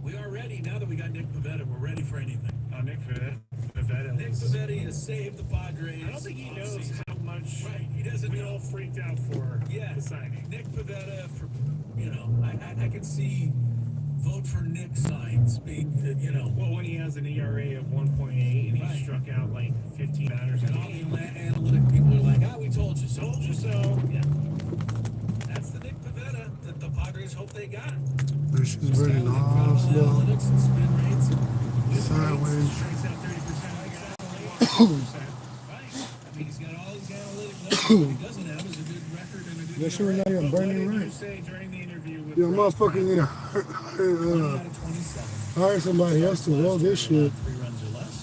We are ready now that we got Nick Pivetta. We're ready for anything. Nick Pivetta. Nick Pivetta has saved the Padres. I don't think he knows how much He doesn't we know. all freaked out for the signing. Nick Pivetta, for, I can see vote for Nick signs being, Well, when he has an ERA of 1.8 and he Right. struck out like 15 batters and a all the game. analytic people are like, we told you so. Told you so. Yeah. That's the Nick Pivetta that the Padres hope they got. This shit's He's got burning incredible off slow. analytics and spin rates. Sideways. Strikes out 30%. I got Right. I mean, he's got all these analytic numbers. What he doesn't have is a good record and a good That shit was ERA. not even What burning did you right. say during the interview with Yo, Rob motherfucker Pratt? need to 20 out of 27. hire somebody else to roll this shit. 3 runs or less.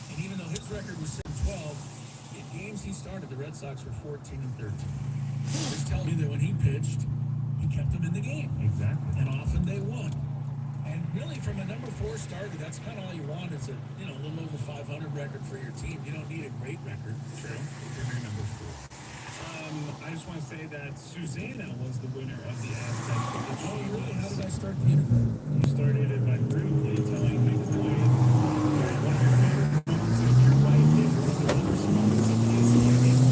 And even though his record was 7-12, in games he started, the Red Sox were 14 and 13. Which tells me that when he pitched, he kept them in the game. Exactly. And often they won. And really, from a number 4 starter, that's kind of all you want is a little over 500 record for your team. You don't need a great record. True. If you're number 4. I just want to say that Susanna was the winner of the Aztec. Oh, really? How did I start the interview? You started it by brutally telling me the way one of your favorite moments of your life is one of the wonderful moments of his life.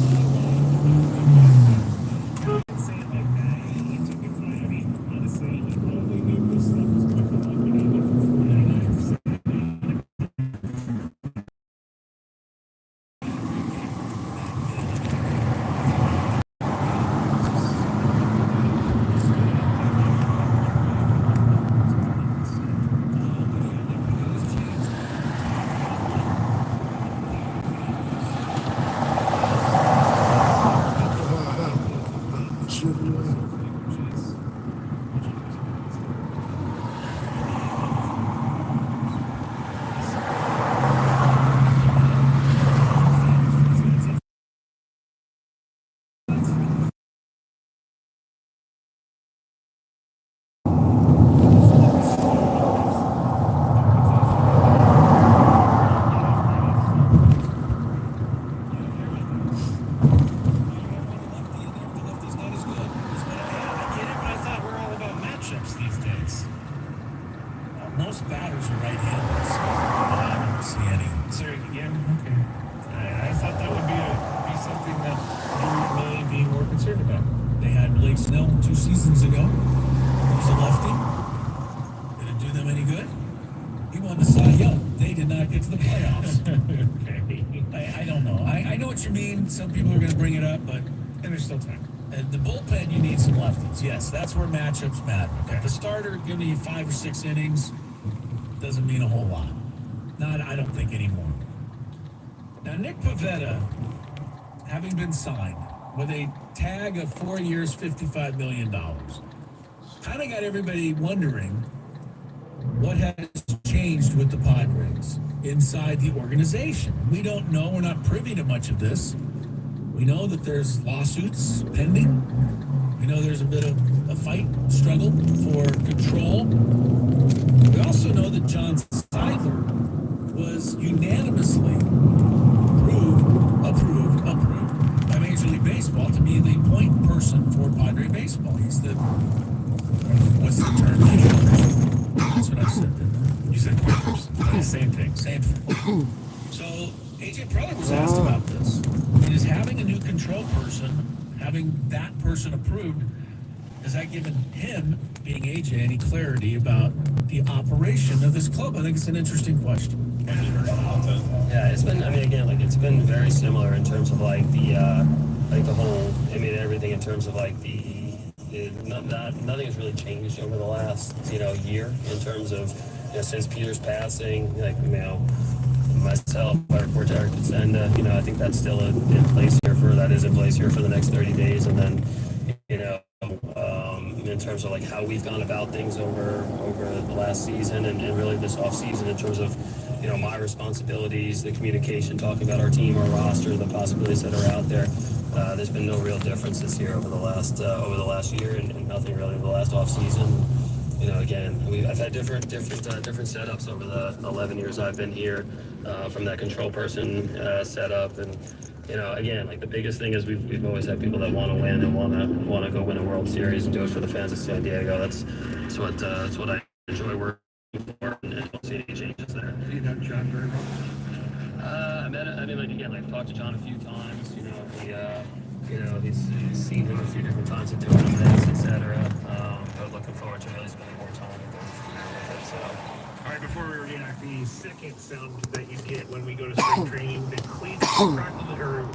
Saying like that, he took it from, I mean, honestly, he probably knew this stuff was going to come up when he went for 49%. Most batters are right-handed, so I don't see any. So, yeah, okay. I thought that would be something that you may be more concerned about. They had Blake Snell 2 seasons ago. He was a lefty. Did it do them any good? He won the Cy Young. They did not get to the playoffs. Okay. I don't know. I know what you mean. Some people are going to bring it up, but And there's still time. the bullpen, you need some lefties. Yes, that's where matchups matter. Okay. The starter giving you 5 or 6 innings doesn't mean a whole lot. I don't think anymore. Now, Nick Pivetta, having been signed with a tag of 4 years, $55 million, kind of got everybody wondering what has changed with the Padres inside the organization. We don't know. We're not privy to much of this. We know that there's lawsuits pending. We know there's a bit of a fight, struggle for control. We also know that John Seidler was unanimously approved by Major League Baseball to be the point person for Padre baseball. He's the, what's the term? That's what I said, didn't I? You said point person. Same thing. Same thing. So AJ Preller was asked about this. And is having a new control person, having that person approved, has that given him, being AJ, any clarity about the operation of this club? I think it's an interesting question. Yeah, it's been, I mean, again, like, it's been very similar in terms of, like, the whole, I mean, everything in terms of, like, nothing has really changed over the last, year in terms of, since Peter's passing, like, myself, I report to Eric Katsenda, I think that's still in place here that is in place here for the next 30 days. And then, in terms of like how we've gone about things over the last season and really this off season in terms of, my responsibilities, the communication, talking about our team, our roster, the possibilities that are out there. There's been no real differences here over the last year and nothing really over the last off season. Again, I've had different setups over the 11 years I've been here, from that control person setup, and again, like the biggest thing is we've always had people that want to win and want to go win a World Series and do it for the fans of San Diego. That's what I enjoy working for, and don't see any changes there. Do you know John very well? I've talked to John a few times. He's seen him a few different times at different events, etc. But looking forward to really spending more time with him. So. All right, before we react, the second sound that you get when we go to spring training, the cleats crackling or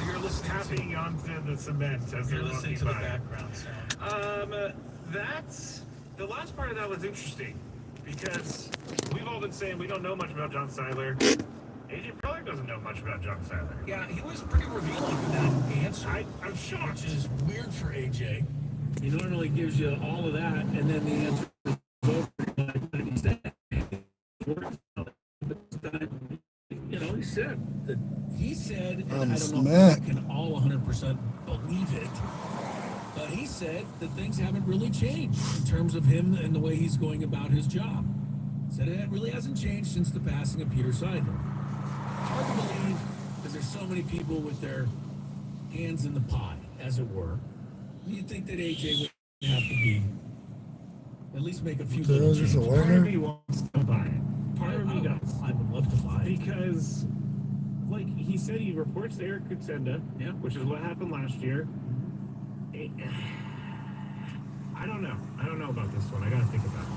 You're listening tapping onto the cement as You're they're listening walking to the by. background sound. That's the last part of that was interesting because we've all been saying we don't know much about John Seidler. AJ probably doesn't know much about John Seidler. Yeah, he was pretty revealing with that answer. I'm shocked. Which is weird for AJ. He normally gives you all of that, and then the answer is over. What did he say? He said, and I don't know if we can all 100% believe it, but he said that things haven't really changed in terms of him and the way he's going about his job. Said it really hasn't changed since the passing of Peter Seidler. Hard to believe because there's so many people with their hands in the pie, as it were. You'd think that AJ would have to be at least make a few little changes. Part of me wants to buy it. Part of me does. I would love to buy it. Because, like he said, he reports to Eric Katsenda, which is what happened last year. I don't know. I don't know about this one. I got to think about it.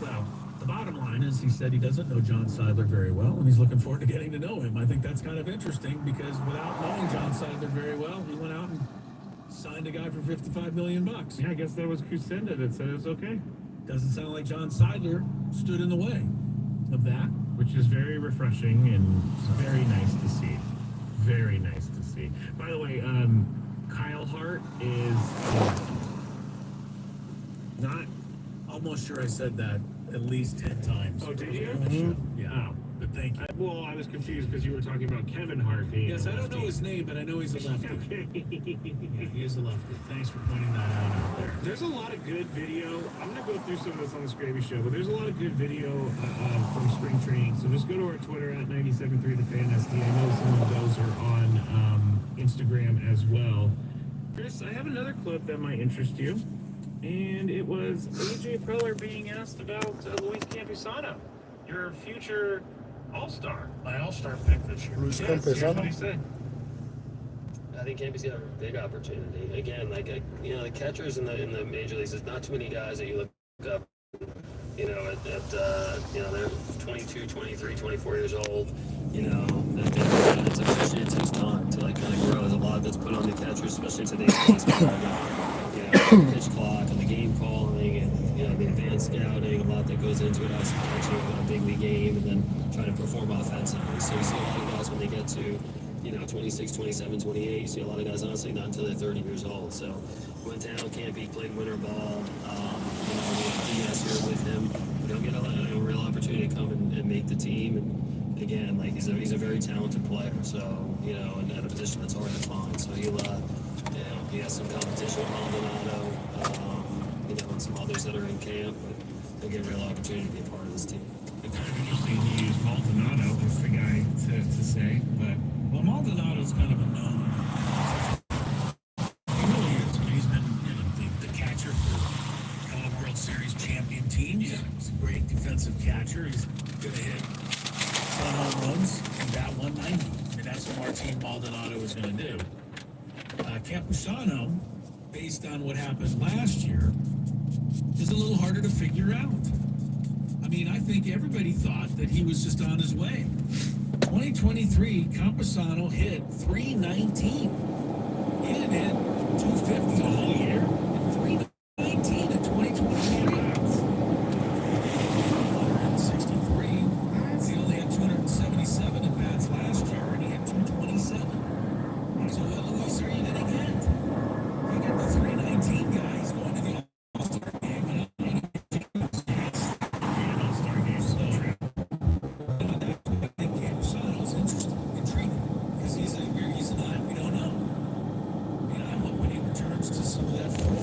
Well, the bottom line is he said he doesn't know John Seidler very well, and he's looking forward to getting to know him. I think that's kind of interesting because without knowing John Seidler very well, he went out and signed a guy for $55 million. Yeah, I guess that was Kusenda that said it was okay. Doesn't sound like John Seidler stood in the way of that. Which is very refreshing and very nice to see. Very nice to see. By the way, Kyle Hart is not... Almost sure I said that at least 10 times. Oh, did you? Mm-hmm. Yeah. Oh. But thank you. I was confused because you were talking about Kevin Hart being Yes, I don't know his name, but I know he's a lefty. Okay. Yeah, he is a lefty. Thanks for pointing that out there. There's a lot of good video. I'm going to go through some of this on this Gravy Show, but there's a lot of good video from spring training. So just go to our Twitter at 97.3TheFanSD. I know some of those are on Instagram as well. Chris, I have another clip that might interest you. And it was AJ Preller being asked about Luis Campusano, your future All-Star. My All-Star pick this year. Luis Here's what he Campusano. said. I think Campy's got a big opportunity. Again, the catchers in the major leagues, there's not too many guys that you look up, they're 22, 23, 24 years old, it takes time to kind of grow. There's a lot that's put on the catchers, especially today's baseball. Pitch clock and the game calling and the advanced scouting, a lot that goes into it. Obviously catching a big league game and then trying to perform offensively. So you see a lot of guys when they get to 26, 27, 28. You see a lot of guys honestly not until they're 30 years old. So went down, Campy played winter ball. We had DS here with him. he'll get a real opportunity to come and make the team. And again, like he's a very talented player. So and at a position that's hard to find. So he has some competition with Maldonado, and some others that are in camp, but he'll get a real opportunity to be a part of this team. It's kind of interesting to use Maldonado as the guy to say, but Maldonado's kind of a known. He really is. I mean, he's been the catcher for all World Series champion teams. Yeah. He's a great defensive catcher. He's going to hit 10 home runs and bat 190. And that's what Martin Maldonado is going to do. Campusano, based on what happened last year, is a little harder to figure out. I mean, I think everybody thought that he was just on his way. 2023, Campusano hit 319. He didn't hit 250 the whole year. 319 in 2023. 163. He only had 277 at bats last year, and he had 227. So what Luis are you going to get? You get the 319 guy. He's going to the All-Star game. All-Star game. So I think Campusano's intriguing because he's not. We don't know. I mean, I'm hoping he returns to some of that form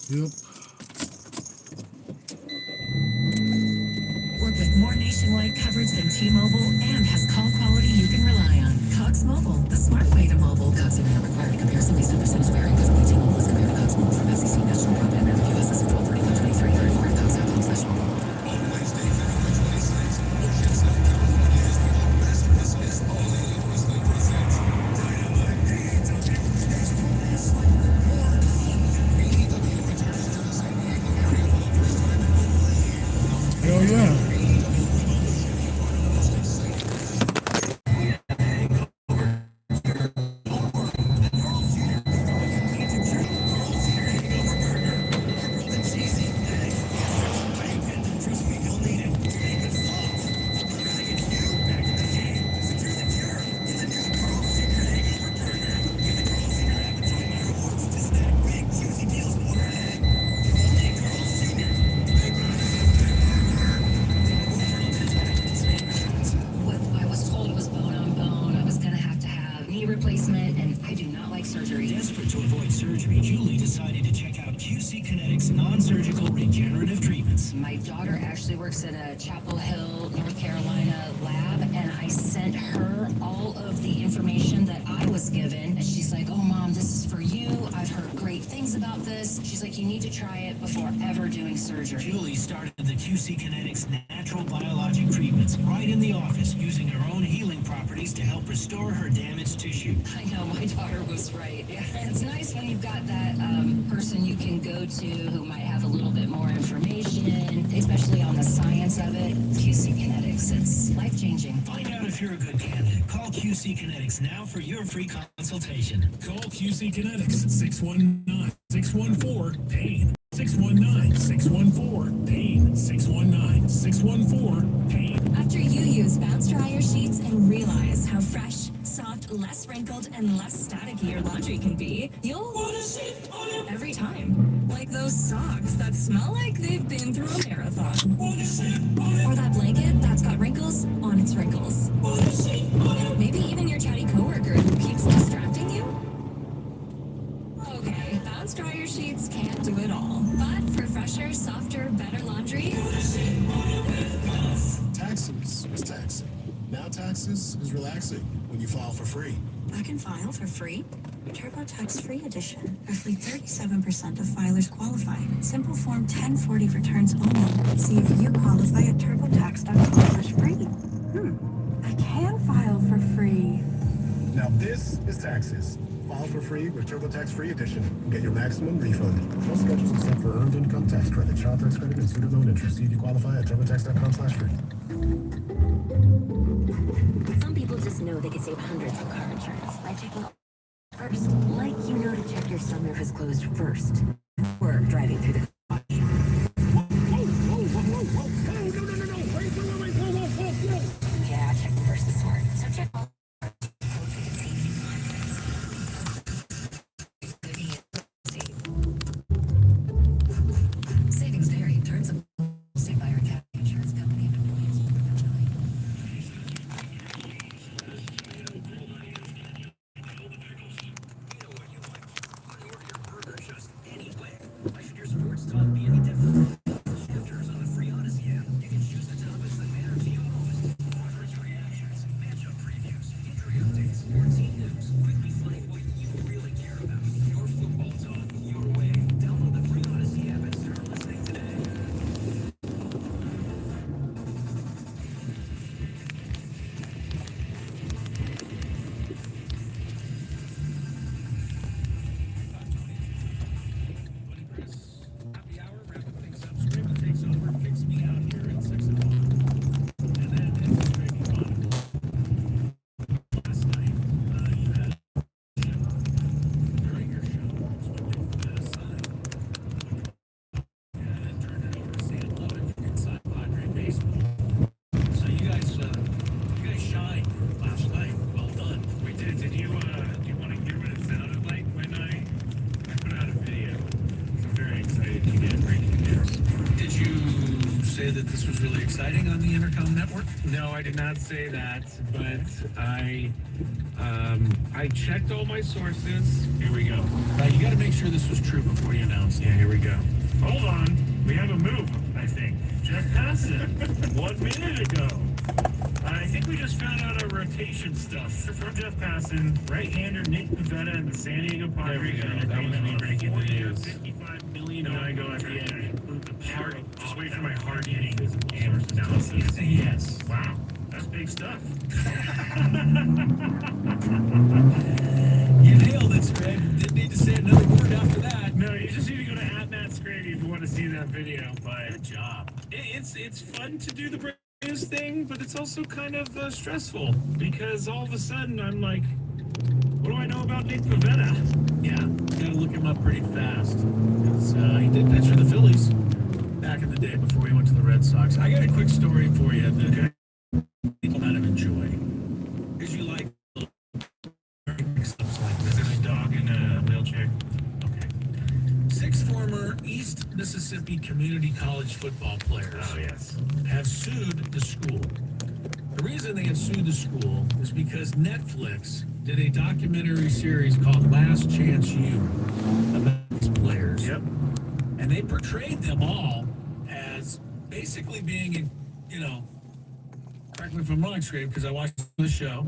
Yep. Work with more nationwide coverage than T-Mobile and has call quality you can rely on. Cox Mobile, the smart way to mobile. Cox internet required. Comparison based on percentage vary because only T-Mobile is compared to Cox Mobile from FCC National Broadband Network USS 1230 Learn more at cox.com/mobile. Hell yeah. What I was told was bone on bone. I was gonna have to have knee replacement, and I do not like surgery. Desperate to avoid surgery, Julie decided to check out QC Kinetics non-surgical regenerative treatments. My daughter actually works at a Chapel Hill, North Carolina lab, and I sent her all of the information that I was given. And she's like, "Oh, Mom, this is for you. I've heard great things about this." She's like, "You need to try it before ever doing surgery." Julie started the QC Kinetics natural biologic treatments right in the office, using her own healing properties to help restore her damaged tissue. I know, my daughter was right. Yeah, it's nice when you've got that person you can go to who might have a little bit more information, especially on the science of it. QC Kinetics, it's life-changing. Find out if you're a good candidate. Call QC Kinetics now for your free consultation. Call QC Kinetics 619-614-PAIN. 619-614-PAIN. 619-614-PAIN. After you use Bounce Dryer sheets and realize how fresh, soft, less wrinkled, and less staticky your laundry can be, you'll want to sit on it every time. Like those socks that smell like they've been through a marathon. Or that blanket that's got wrinkles on its wrinkles. Maybe even your chatty coworker who keeps distracting you. Okay, Bounce Dryer sheets can't do it all. But for fresher, softer, better laundry, Taxes is taxing. Now taxes is relaxing when you file for free. I can file for free. TurboTax Free Edition. Roughly 37% of filers qualify. Simple Form 1040 returns only. See if you qualify at turbotax.com/free. I can file for free. Now this is taxes. File for free with TurboTax Free Edition and get your maximum refund. No schedules except for earned income tax credit, child tax credit, and student loan interest. See if you qualify at turbotax.com/free. Some people just know they can save hundreds on car insurance by checking first. Like you know to check your sunroof is closed first. Or driving through the yeah, checking first is smart. So check all. Savings vary. Terms of state by your insurance company and affiliates. Why should your sports talk be any different? say that this was really exciting on the Intercom network? No, I did not say that, but I checked all my sources. Here we go. You got to make sure this was true before you announce it. Yeah, here we go. Hold on. We have a move, I think. Jeff Passan, 1 minute ago. I think we just found out our rotation stuff. From Jeff Passan, right-hander Nick Pivetta and the San Diego Padres. There we go. That was me breaking the news. $55 million. And I go at the end. Includes a heart. Just wait for my heart hitting analysis. Yes. Wow. That's big stuff. You nailed it, Scrape. Didn't need to say another word after that. No, you just need to go to @MattScravy if you want to see that video. But good job. It's fun to do the news thing, but it's also kind of stressful because all of a sudden I'm like, what do I know about Nick Pivetta? Yeah, got to look him up pretty fast because he did pitch for the Phillies back in the day before he went to the Red Sox. I got a quick story for you that people kind of enjoy because you like stuff like this. There's a dog in a wheelchair. Okay. 6 former East Mississippi Community College football players have sued the school. The reason they have sued the school is because Netflix did a documentary series called Last Chance U about these players. Yep. And they portrayed them all as basically being, correct me if I'm wrong, Scrape, because I watched the show.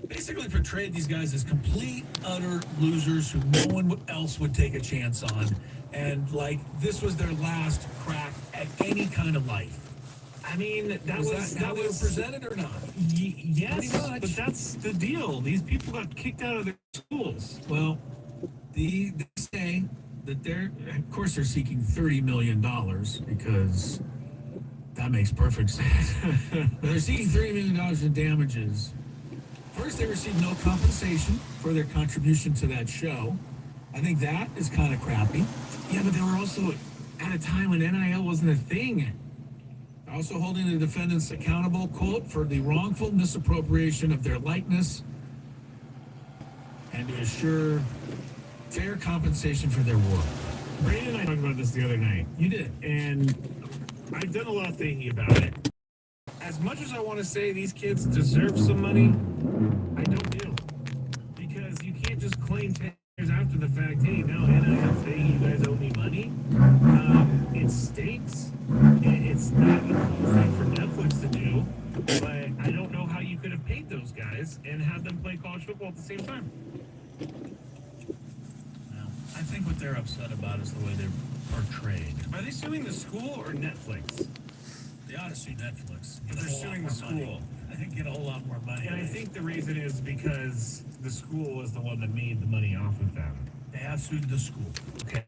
Basically portrayed these guys as complete, utter losers who no one else would take a chance on. And, this was their last crack at any kind of life. I mean, that was how they were presented or not? Yes, Pretty much. but that's the deal. These people got kicked out of their schools. Well, they say that of course, they're seeking $30 million because that makes perfect sense. But they're seeking $30 million in damages. First, they received no compensation for their contribution to that show. I think that is kind of crappy. Yeah, but they were also at a time when NIL wasn't a thing. Also holding the defendants accountable, quote, for the wrongful misappropriation of their likeness and to assure fair compensation for their work. Brandon and I talked about this the other night. You did. And I've done a lot of thinking about it. As much as I want to say these kids deserve some money, I don't do. Because you can't just claim 10 years after the fact, hey, now NIL saying you guys owe me money. It stinks. It's not a cool thing for Netflix to do. But I don't know how you could have paid those guys and had them play college football at the same time. I think what they're upset about is the way they're portrayed. Are they suing the school or Netflix? They ought to sue Netflix. But they're suing the school. I think get a whole lot more money. And I think the reason is because the school was the one that made the money off of them. They have sued the school. Okay.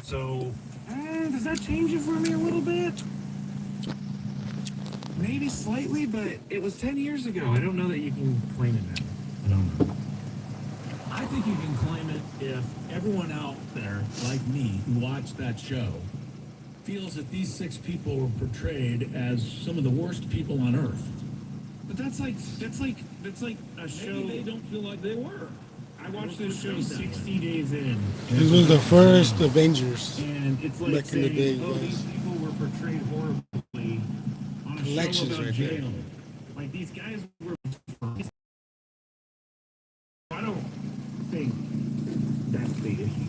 So, does that change it for me a little bit? Maybe slightly, but it was 10 years ago. I don't know that you can claim it now. I don't know. I think you can claim it if everyone out there, like me, who watched that show, feels that these 6 people were portrayed as some of the worst people on earth. But that's like a show. Maybe they don't feel like they were. I watched this show 60 days in. This was the first Avengers. And it's like back in the day, saying, these people were portrayed horribly on a Elections show about right there. jail. Like, these guys were... I don't think that's the issue.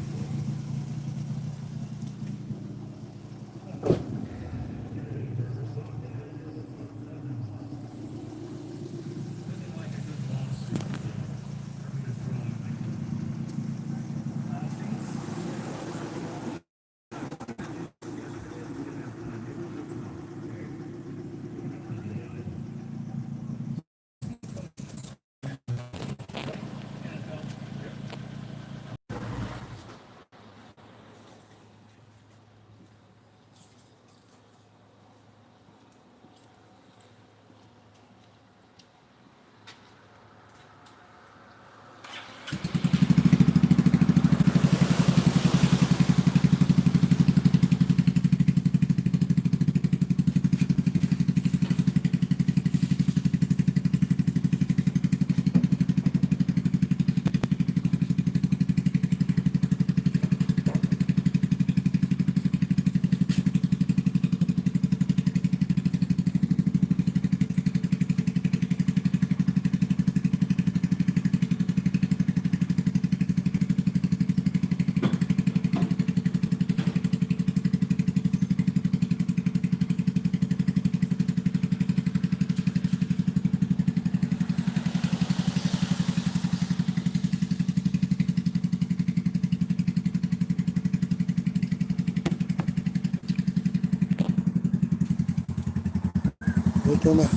¿Qué onda?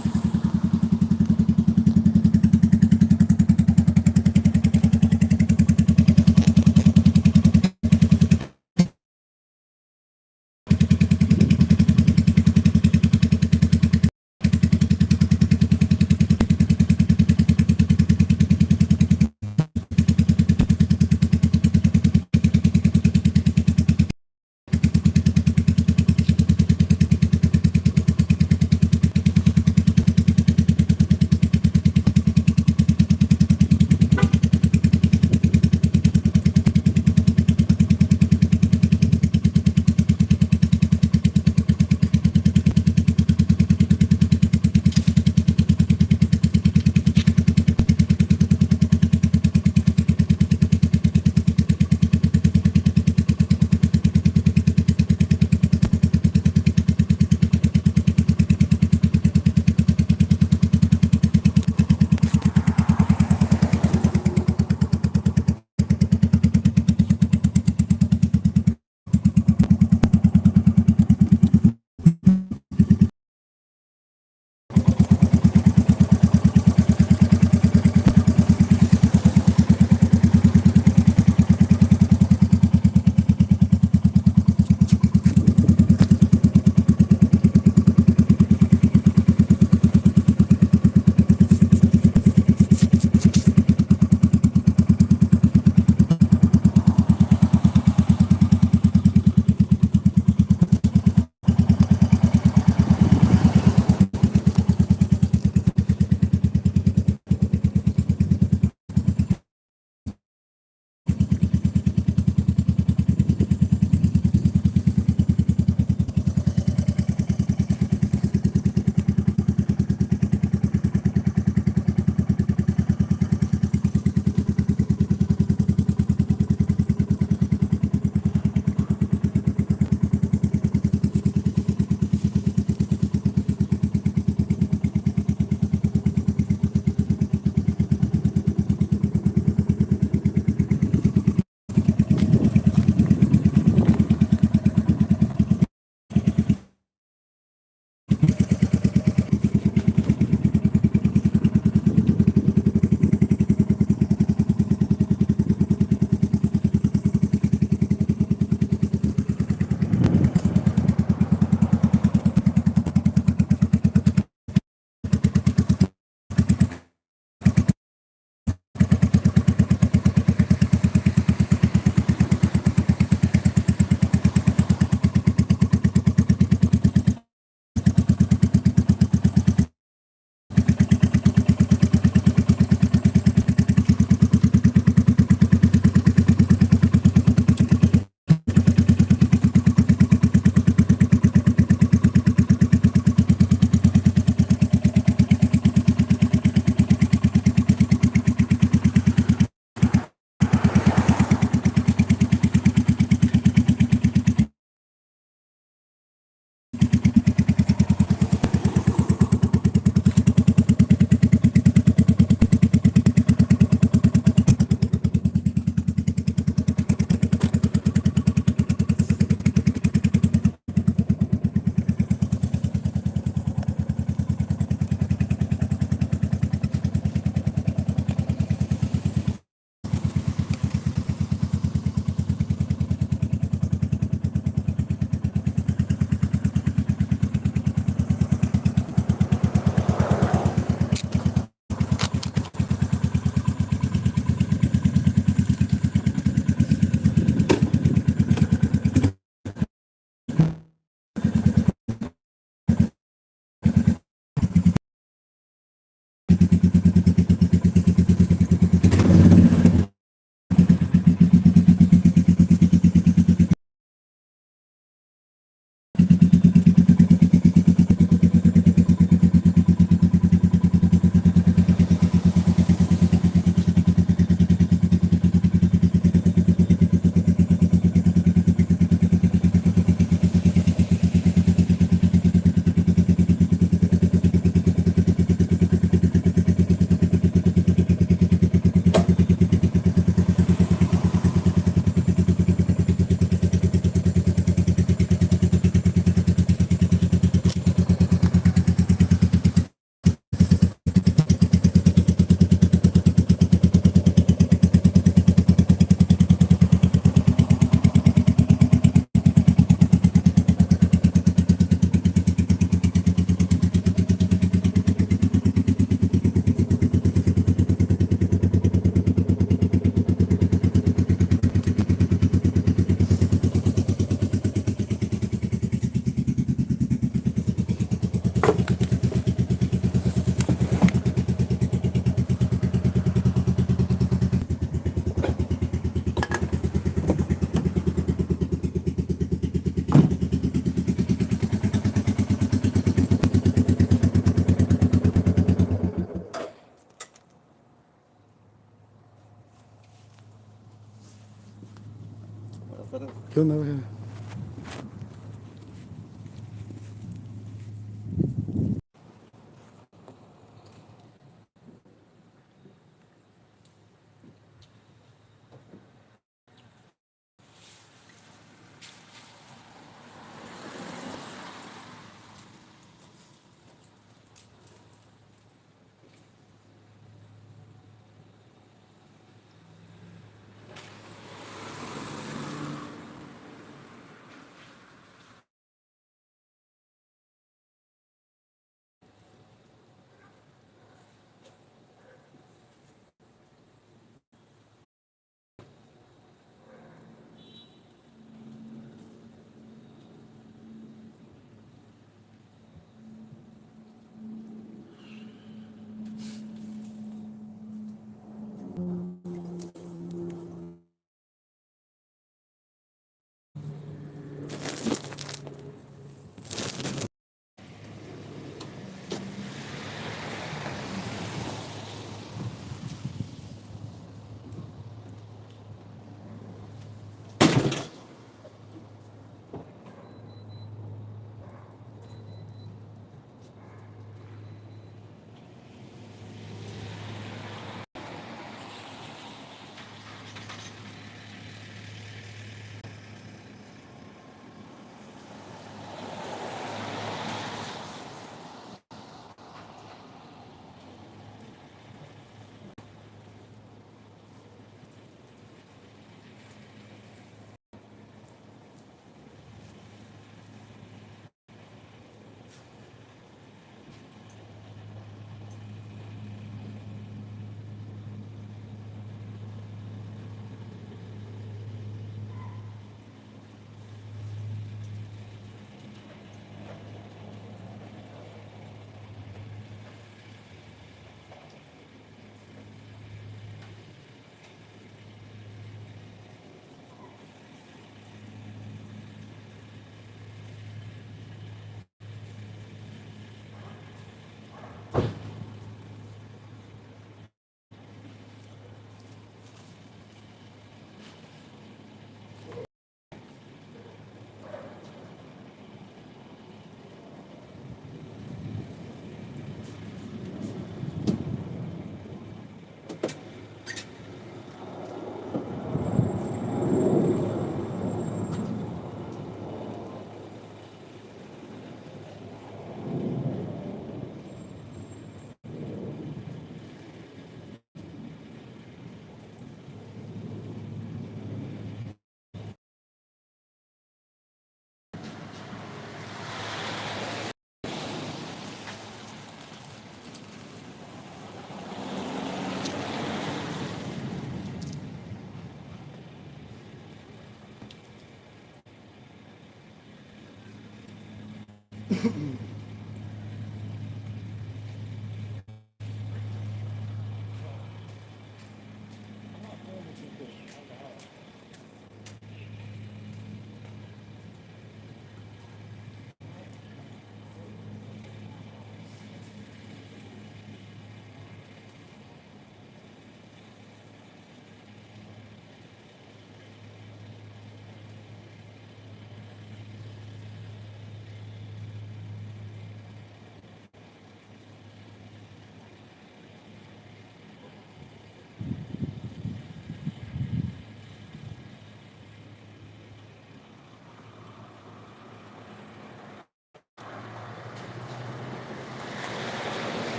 You'll never hear.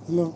Hello.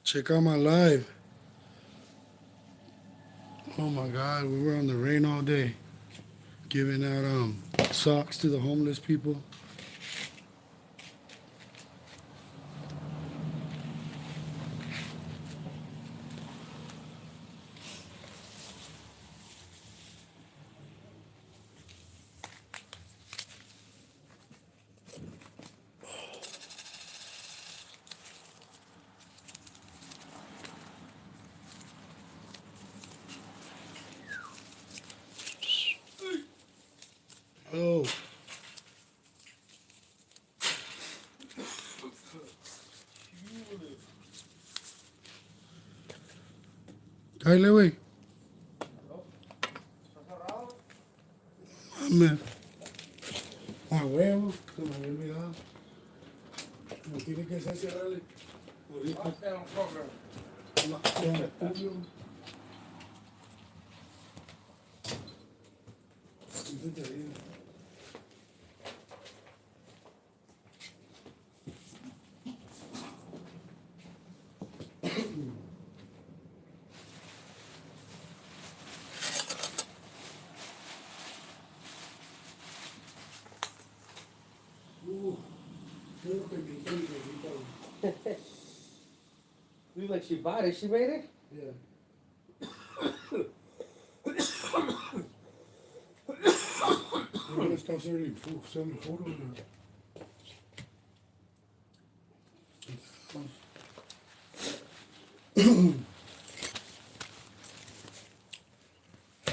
Check out my live. Oh my God, we were on the rain all day, giving out socks to the homeless people. Oh. Dale, güey. Mames. A huevo, se me había olvidado. No tiene que ser cerrarle. Ahorita. No, Look like she bought it. She made it? Yeah. We're gonna stop sending photos now.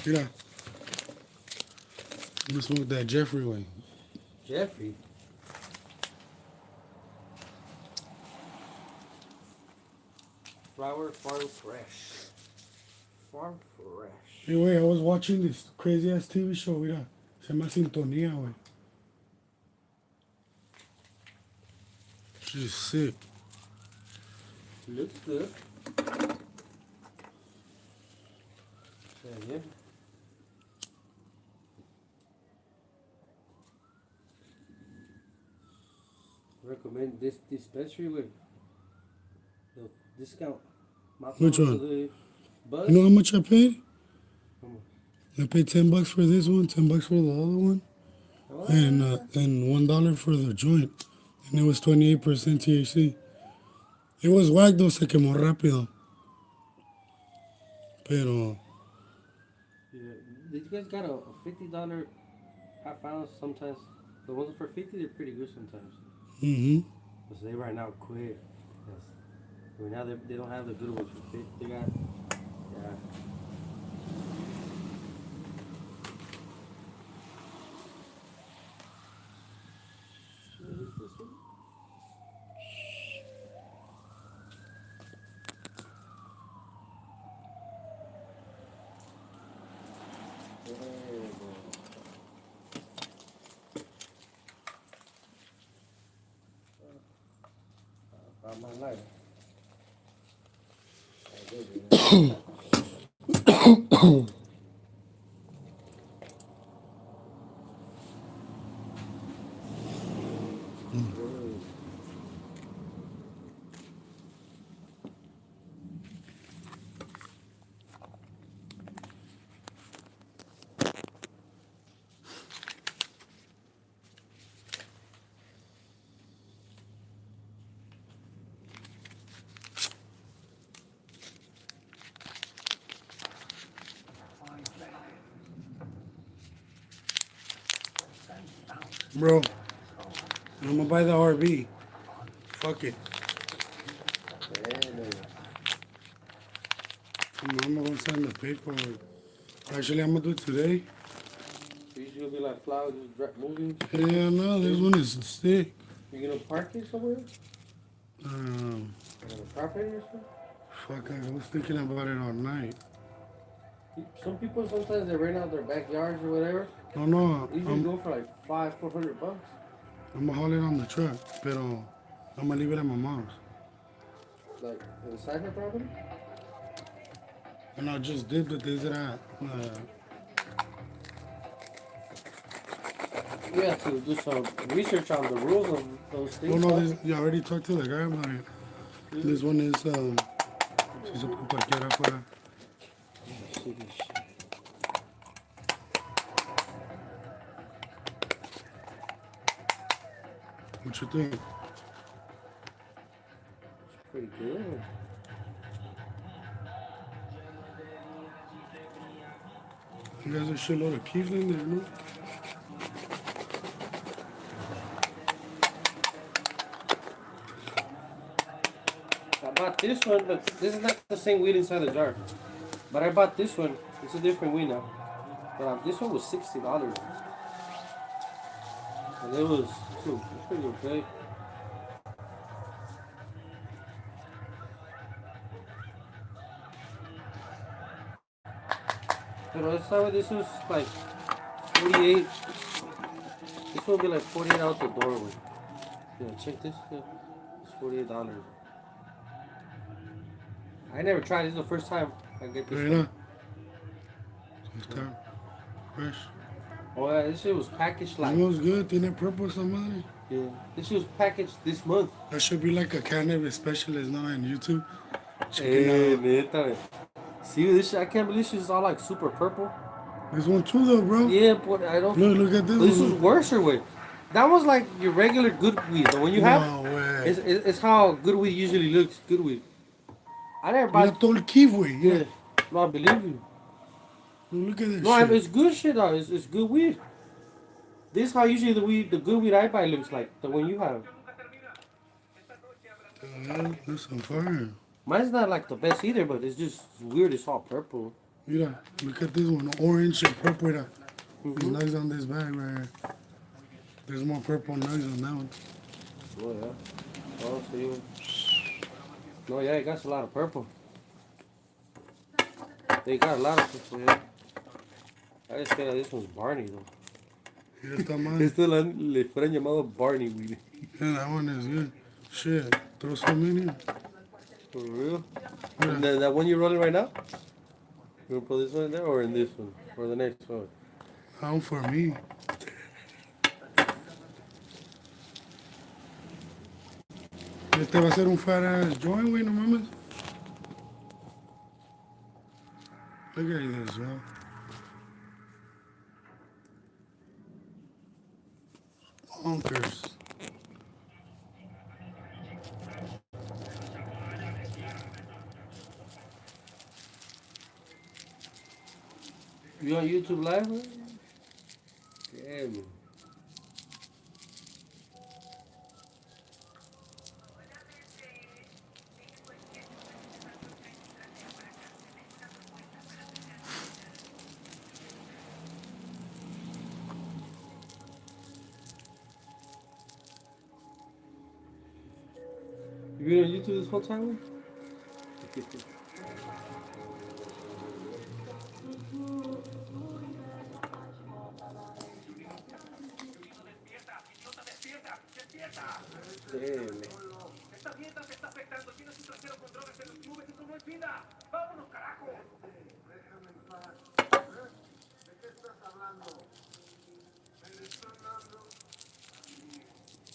Yeah. I'm gonna smoke that Jeffrey way. Jeffrey. Flower Farm Fresh. Farm Fresh. Hey, wait, I was watching this crazy ass TV show, mira. Se llama Sintonía, güey. She's sick. Looks good. Yeah. Recommend this dispensary with the discount. Which one? Buzz? You know how much I paid? How much? I paid $10 for this one, $10 for the other one, and $1 for the joint, and it was 28% THC. It was whack though, se quemó rápido. Pero Yeah. Did you guys got a $50 half ounce sometimes? The ones for 50, they're pretty good sometimes. Because they right now quit. Yes. Right now they don't have the good ones for 50. They got, yeah. My life. bro, I'm gonna buy the RV. Fuck it. I'm gonna send the paperwork. Actually, I'm gonna do it today. These gonna be like flowers just moving? Yeah, no, this one is sick. You gonna park it somewhere? Um, On the property or something? Fuck, I was thinking about it all night. Some people sometimes they rent out their backyards or whatever. No, These usually go for like $400. I'm gonna haul it on the truck, but I'm gonna leave it at my mom's. Like inside her property? And I just did the days that You have to do some research on the rules of those things. Oh no, you already talked to the guy about it. This one is si se puede parquear afuera. What you think? It's pretty good. You guys a shitload of keys in there, no? I bought this one, but this is not the same weed inside the jar. But I bought this one. It's a different weed now. But this one was $60. And it was pretty okay. But I saw this was like 48. This will be like 48 out the doorway. Yeah, check this. Yeah, it's $48. I never tried. This is the first time I get this. Right now. It's time. Fresh. Oh yeah, this shit was packaged It like. smells good. Tiene purple some madre. Yeah, this shit was packaged this month. I should be like a cannabis specialist now on YouTube. Checking Hey, out neta. See this shit? I can't believe this is all like super purple. this one too, though, bro. Yeah, but I don't. Look at this This one. was Look. worse or way. That was like your regular good weed. The one you have. No way. It's how good weed usually looks. Good weed. I never Mira bought. todo el kiwi. Yeah. No, I believe you. Look at this No, shit. it's good shit though. It's good weed. This is how usually the good weed I buy looks like. The one you have. That's on fire. Mine's not like the best either, but it's just weird. It's all purple. Mira, look at this one. Orange and purple. Mira. There's nugs on this bag right here. There's more purple nugs on that one. Oh yeah. Oh, so you. No, yeah, it got a lot of purple. They got a lot of purple, yeah. I just feel like this one's Barney though. Mira esta madre. Este le fueran llamado Barney weed. Yeah, that one is good. Shit. Throw some in here. For real? Yeah. And that one you're rolling right now? You gonna put this one in there or in this one? Or the next one? Out for me. Este va a ser un fat ass joint, güey, no mames. Look at this, yo. Bonkers. You on YouTube Live? Man? Damn. You been on YouTube this whole time? Man? Damn. Esta dieta te está afectando. Tienes un trasero con drogas en los clubes. Eso no es vida. Vámonos, carajo. Déjame en paz. ¿De qué estás hablando? Me estoy hablando.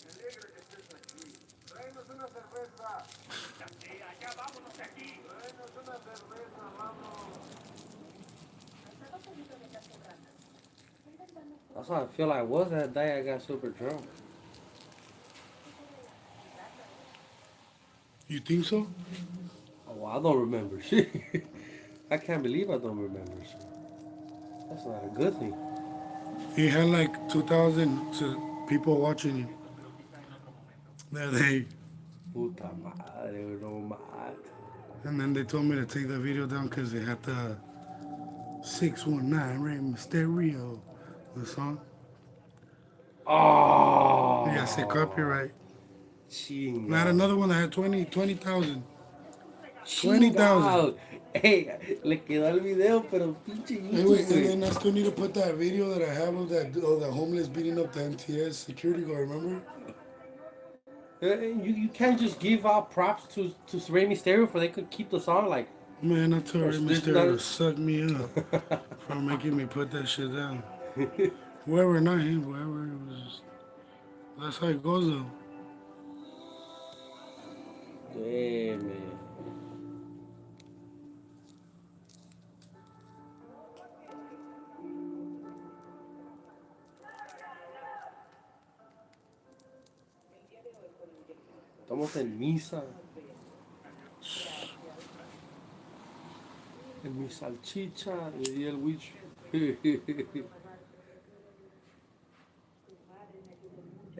Me alegra que estés aquí. Tráenos una cerveza. Ya vámonos de aquí. Tráenos una cerveza, vamos. That's how I feel like I was that day I got super drunk. You think so? Oh, well, I don't remember shit. I can't believe I don't remember shit. That's not a good thing. He had like 2,000 people watching you. That day. Puta madre, no mad. And then they told me to take the video down because they had the 619 Rey Mysterio, the song. Oh. Yeah, say copyright. Chinga. Not another one that had 20,000. 20,000. Hey, le quedó el video, pero pinche YouTube. Hey, wait, and then I still need to put that video that I have of that the homeless beating up the MTS security guard, remember? You can't just give out props to Rey Mysterio for they could keep the song like. Man, I told Rey There's Mysterio not- to suck me up for making me put that shit down. Whoever, not him, whoever, it was. That's how it goes though. Damn, man. Estamos en misa. En mi salchicha, le di el witch. Hey,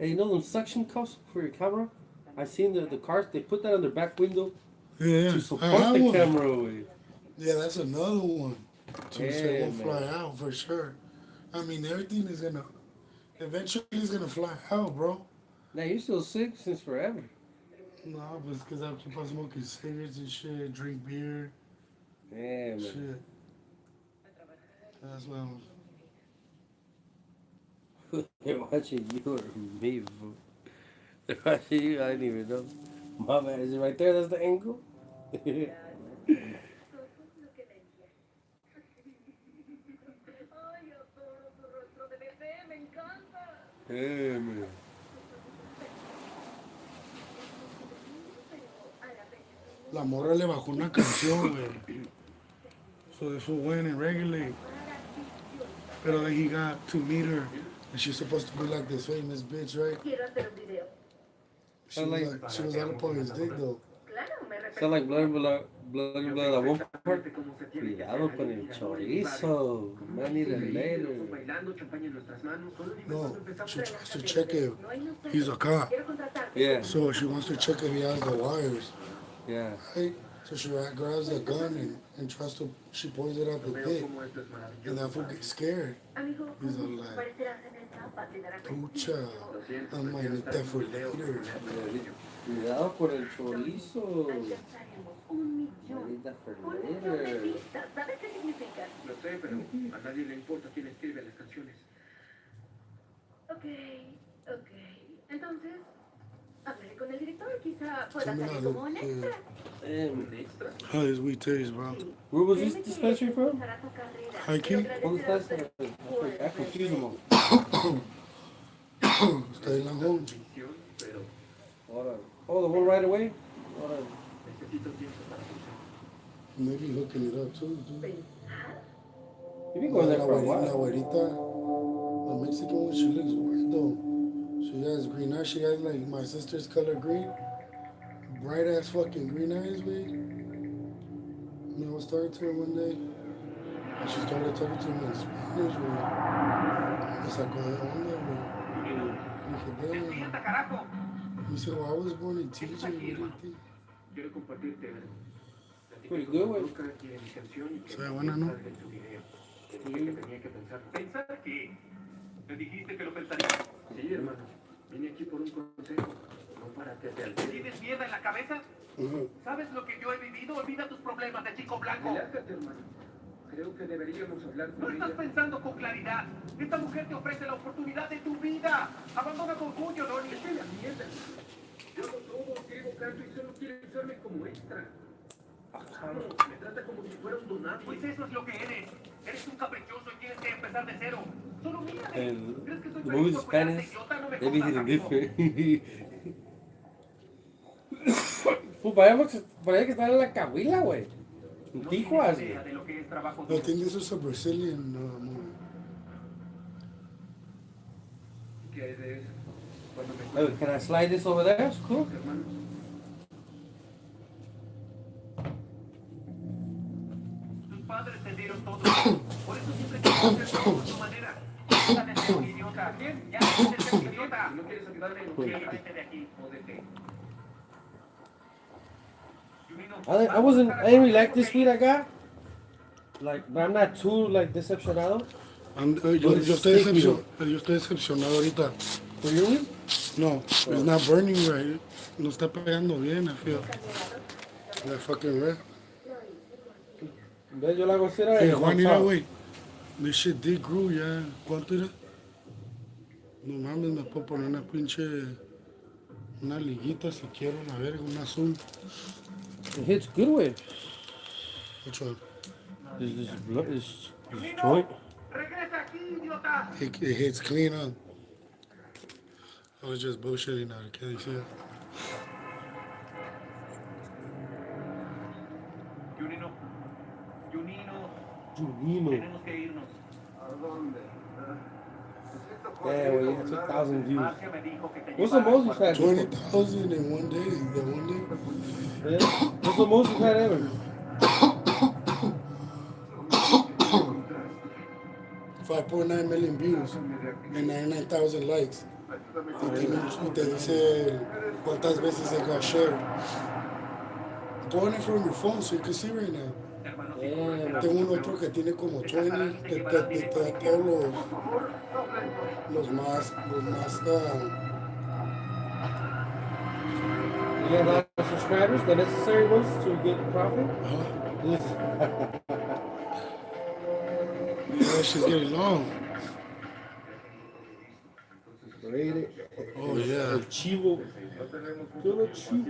you know those suction cups for your camera? I seen the cars, they put that on their back window Yeah, to I support have the one. camera away. Yeah, that's another one. So Yeah, it won't man. fly out for sure. I mean, everything is gonna, eventually is gonna fly out, bro. Now, you're still sick since forever. No, but it's because I keep on smoking cigarettes and shit, drink beer, Yeah, man. shit. That's why I'm. They're watching you or me, bro. They're watching you, I didn't even know. My man, is it right there? That's the angle? Man. La morra le bajó una canción, güey. So this fool went and regulate. Pero then he got to meet her. And she's supposed to be like this famous bitch, right? She was all up on his dick, though. Sound like blood, that one part. Cuidado con el chorizo. Might need it later. No, she tries to check if he's a cop. Yeah. So she wants to check if he has the wires. Yeah. Right? So she grabs a gun and tries to, she points it at the dick. And that fool gets scared. He's all like, pucha, I might need that for later. Cuidado con el chorizo. Might need that for later. ¿Sabes qué significa? Lo sé, pero a nadie le importa quién escribe las canciones. Ok. Entonces, hablaré con el director. Quizá pueda salir como un extra. How does we taste, bro? Where was this dispensary from? Hiking? What was that? I confused them all. Stay in home. Hold on. Oh, the one right away? Hold on. Maybe hooking it up too, dude. You been going there for a La while. güerita, the Mexican one, she looks weird though. She has green eyes. She has like my sister's color green. Bright ass fucking green eyes, man. And I was talking to her one day. And she started talking to me in Spanish, güey. Me sacó de onda, güey. Dije, damn. He said, well, I was born in TJ, what do you think? Quiero compartirte algo. Pretty good, güey. Se ve buena, ¿no? Que tenía que pensar. ¿Pensar qué? ¿Me dijiste que lo pensaría? Sí, hermano. Vine aquí por un consejo. No para que te alteres. ¿Tienes mierda en la cabeza? ¿Sabes lo que yo he vivido? Olvida tus problemas de chico blanco. Relájate, hermano. Creo que deberíamos hablar con ella. No estás pensando con claridad. Esta mujer te ofrece la oportunidad de tu vida. Abandona tu orgullo, Donnie. Es de la mierda. Yo no tomo, escribo canto y solo quiere usarme como extra. Me trata como si fuera un donante. Pues eso es lo que eres. Eres un caprichoso y tienes que empezar de cero. Solo mírame. ¿Crees que soy The movie's feliz por Spanish. idiota? No me They be jodas, hitting amigo. different. Parece que está en la Cahuila, güey. En Tijuas, güey. I think this is a Brazilian movie. ¿Qué hay de eso? Oh, can I slide this over there? It's cool. Tus padres te dieron todo. Por eso siempre quieres hacer todo a tu manera. Deja de ser un idiota. ¿Quién? Ya deja de ser un idiota. Si no quieres ayudarme, vete de aquí. Jódete. I didn't really like this weed I got. Like, but I'm not too, like, decepcionado. Yo estoy decepcionado ahorita. For your weed? No, it's not burning right. No está pegando bien, I feel. That fucking red. ¿Ves? Yo la hago así, Hey, Juan, mira, güey. This shit did grew ya. ¿Cuánto era? No mames, me puedo poner una pinche... Una liguita si quiero, a ver, una zoom. It hits good, güey. Which one? This joint. It hits clean, huh? I was just bullshitting now, can you see it? Junino. Tenemos que irnos. ¿A dónde? Yeah, well, you had 2,000 views. What's the most you've had? 20,000 in one day. That one day. Yeah. What's the most you've had ever? 5.9 million views and 99,000 likes. Y te dice cuántas veces it got shared. Go on it from your phone so you can see right now. Tengo un otro que tiene como 20 de todos los más You got a lot of subscribers, the necessary ones to get profit? Yeah, she's getting long. braid it. Oh, yeah. El chivo. Yo lo chivo.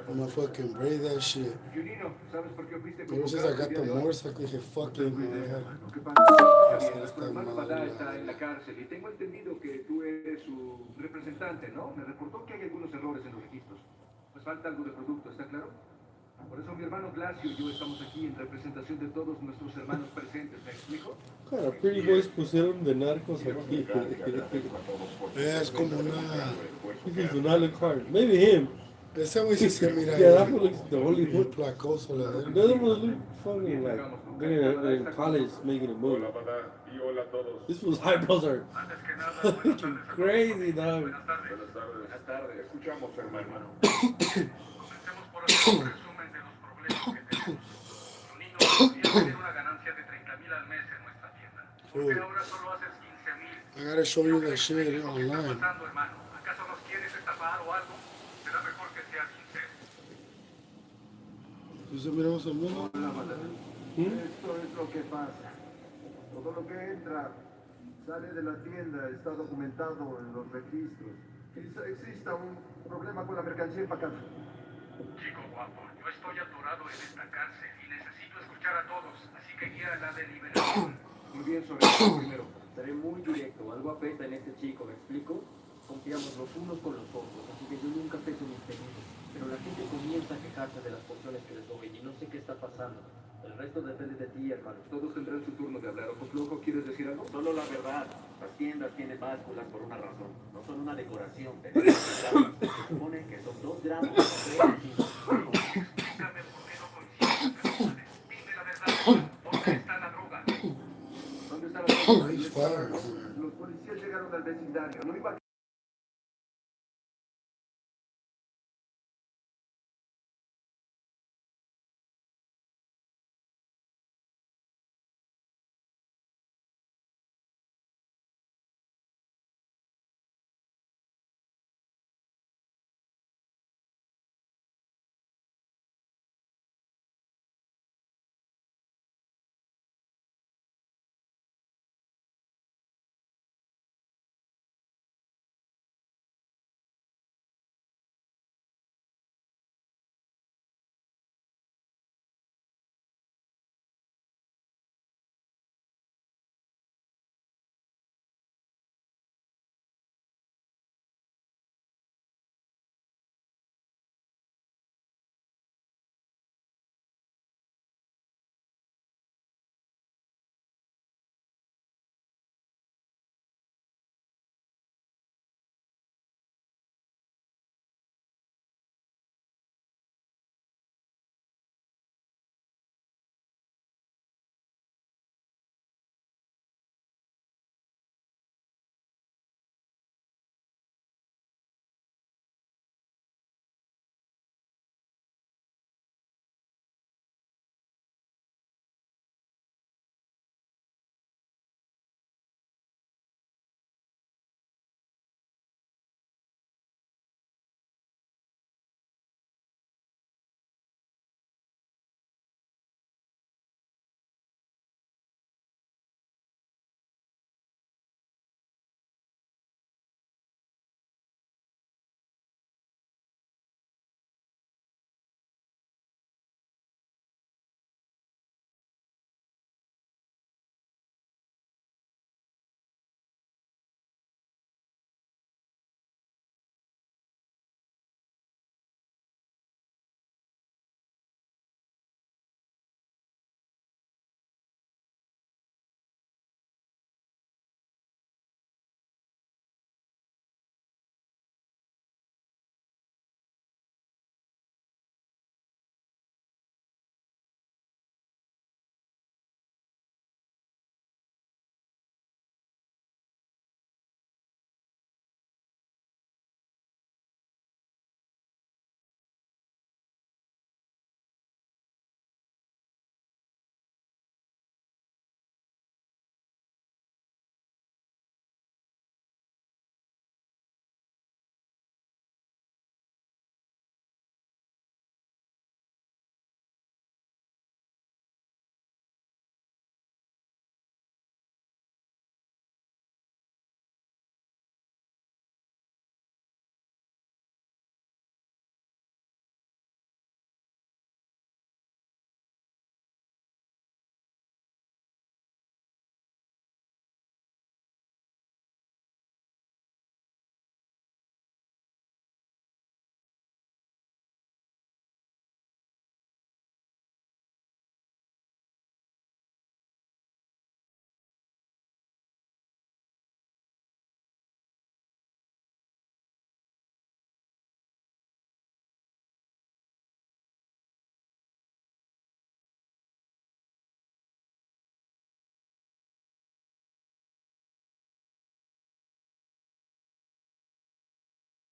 I'm gonna fucking braid that shit. Ever since I got the motorcycle, dije, fuck it, man. Nuestro hermano Badá está en la cárcel y tengo entendido que tú eres su representante, ¿no? Me reportó que hay algunos errores en los registros. Pues falta algo de producto, ¿está claro? Por eso mi hermano Glacio y yo estamos aquí en representación de todos nuestros hermanos presentes, ¿me explico? Cara, Pretty Boys pusieron de narcos aquí. Es como una... This is an Alan Hart. Maybe him. Ese güey sí se mira. Yeah, that one looks the only muy one. placoso, la The verdad. other one look fucking like they're in college making a movie. This was eyebrows are fucking crazy, dog. Buenas tardes. Escuchamos, hermano. Comencemos por hacer un resumen de los problemas que tenemos. Los niños podrían tener una ganancia de 30,000 al mes en nuestra tienda. ¿Por qué ahora solo haces 15,000? I gotta show you that shit ¿Qué está online. pasando, hermano? ¿Acaso nos quieres estafar o algo? Será mejor que seas sincero. ¿Tú miramos al mundo? Esto es lo que pasa. Todo lo que entra sale de la tienda, está documentado en los registros. Quizá exista un problema con la mercancía empacada. Chico guapo, yo estoy atorado en esta cárcel y necesito escuchar a todos, así que guía la deliberación. Muy bien, sobre esto primero. Seré muy directo. Algo apesta en este chico, ¿me explico? Confiamos los unos con los otros, así que yo nunca peso mis pedidos. Pero la gente comienza a quejarse de las porciones que les doy y no sé qué está pasando. El resto depende de ti, hermano. Todos tendrán su turno de hablar. ¿Ojos locos quieres decir algo? Solo la verdad. Las tiendas tienen básculas por una razón. No son una decoración. Se supone que son 2 gramos de papel. Explícame por qué no coincides. Dime la verdad. ¿Dónde está la droga? ¿Dónde está la droga? He's fired. Los policías llegaron al vecindario. No iba a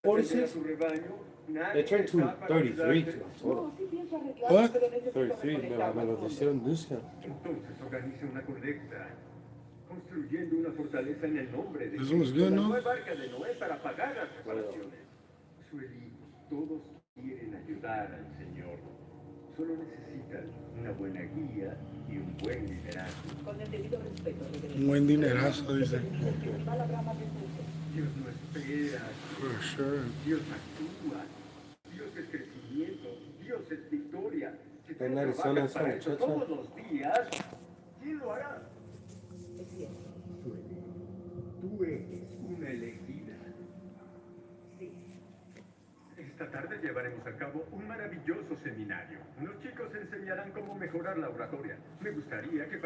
46? They turned to 33 to total. What? 33, me lo hicieron discount. Entonces organice una colecta. Construyendo una fortaleza en el nombre de This one's good, la no? nueva arca de Noé para pagar las reparaciones. Sueli, todos quieren ayudar al Señor. Solo necesitan una buena guía y un buen liderazgo. Con el debido respeto. Un buen dinerazo, dice. Dios no espera. For sure. Dios actúa. Dios es crecimiento. Dios es victoria. Si tú En no Arizona trabajas para eso esa muchacha. todos los días, ¿quién lo hará? Sueli, tú eres una elegida. Esta tarde llevaremos a cabo un maravilloso seminario. Los chicos enseñarán cómo mejorar la oratoria. Me gustaría que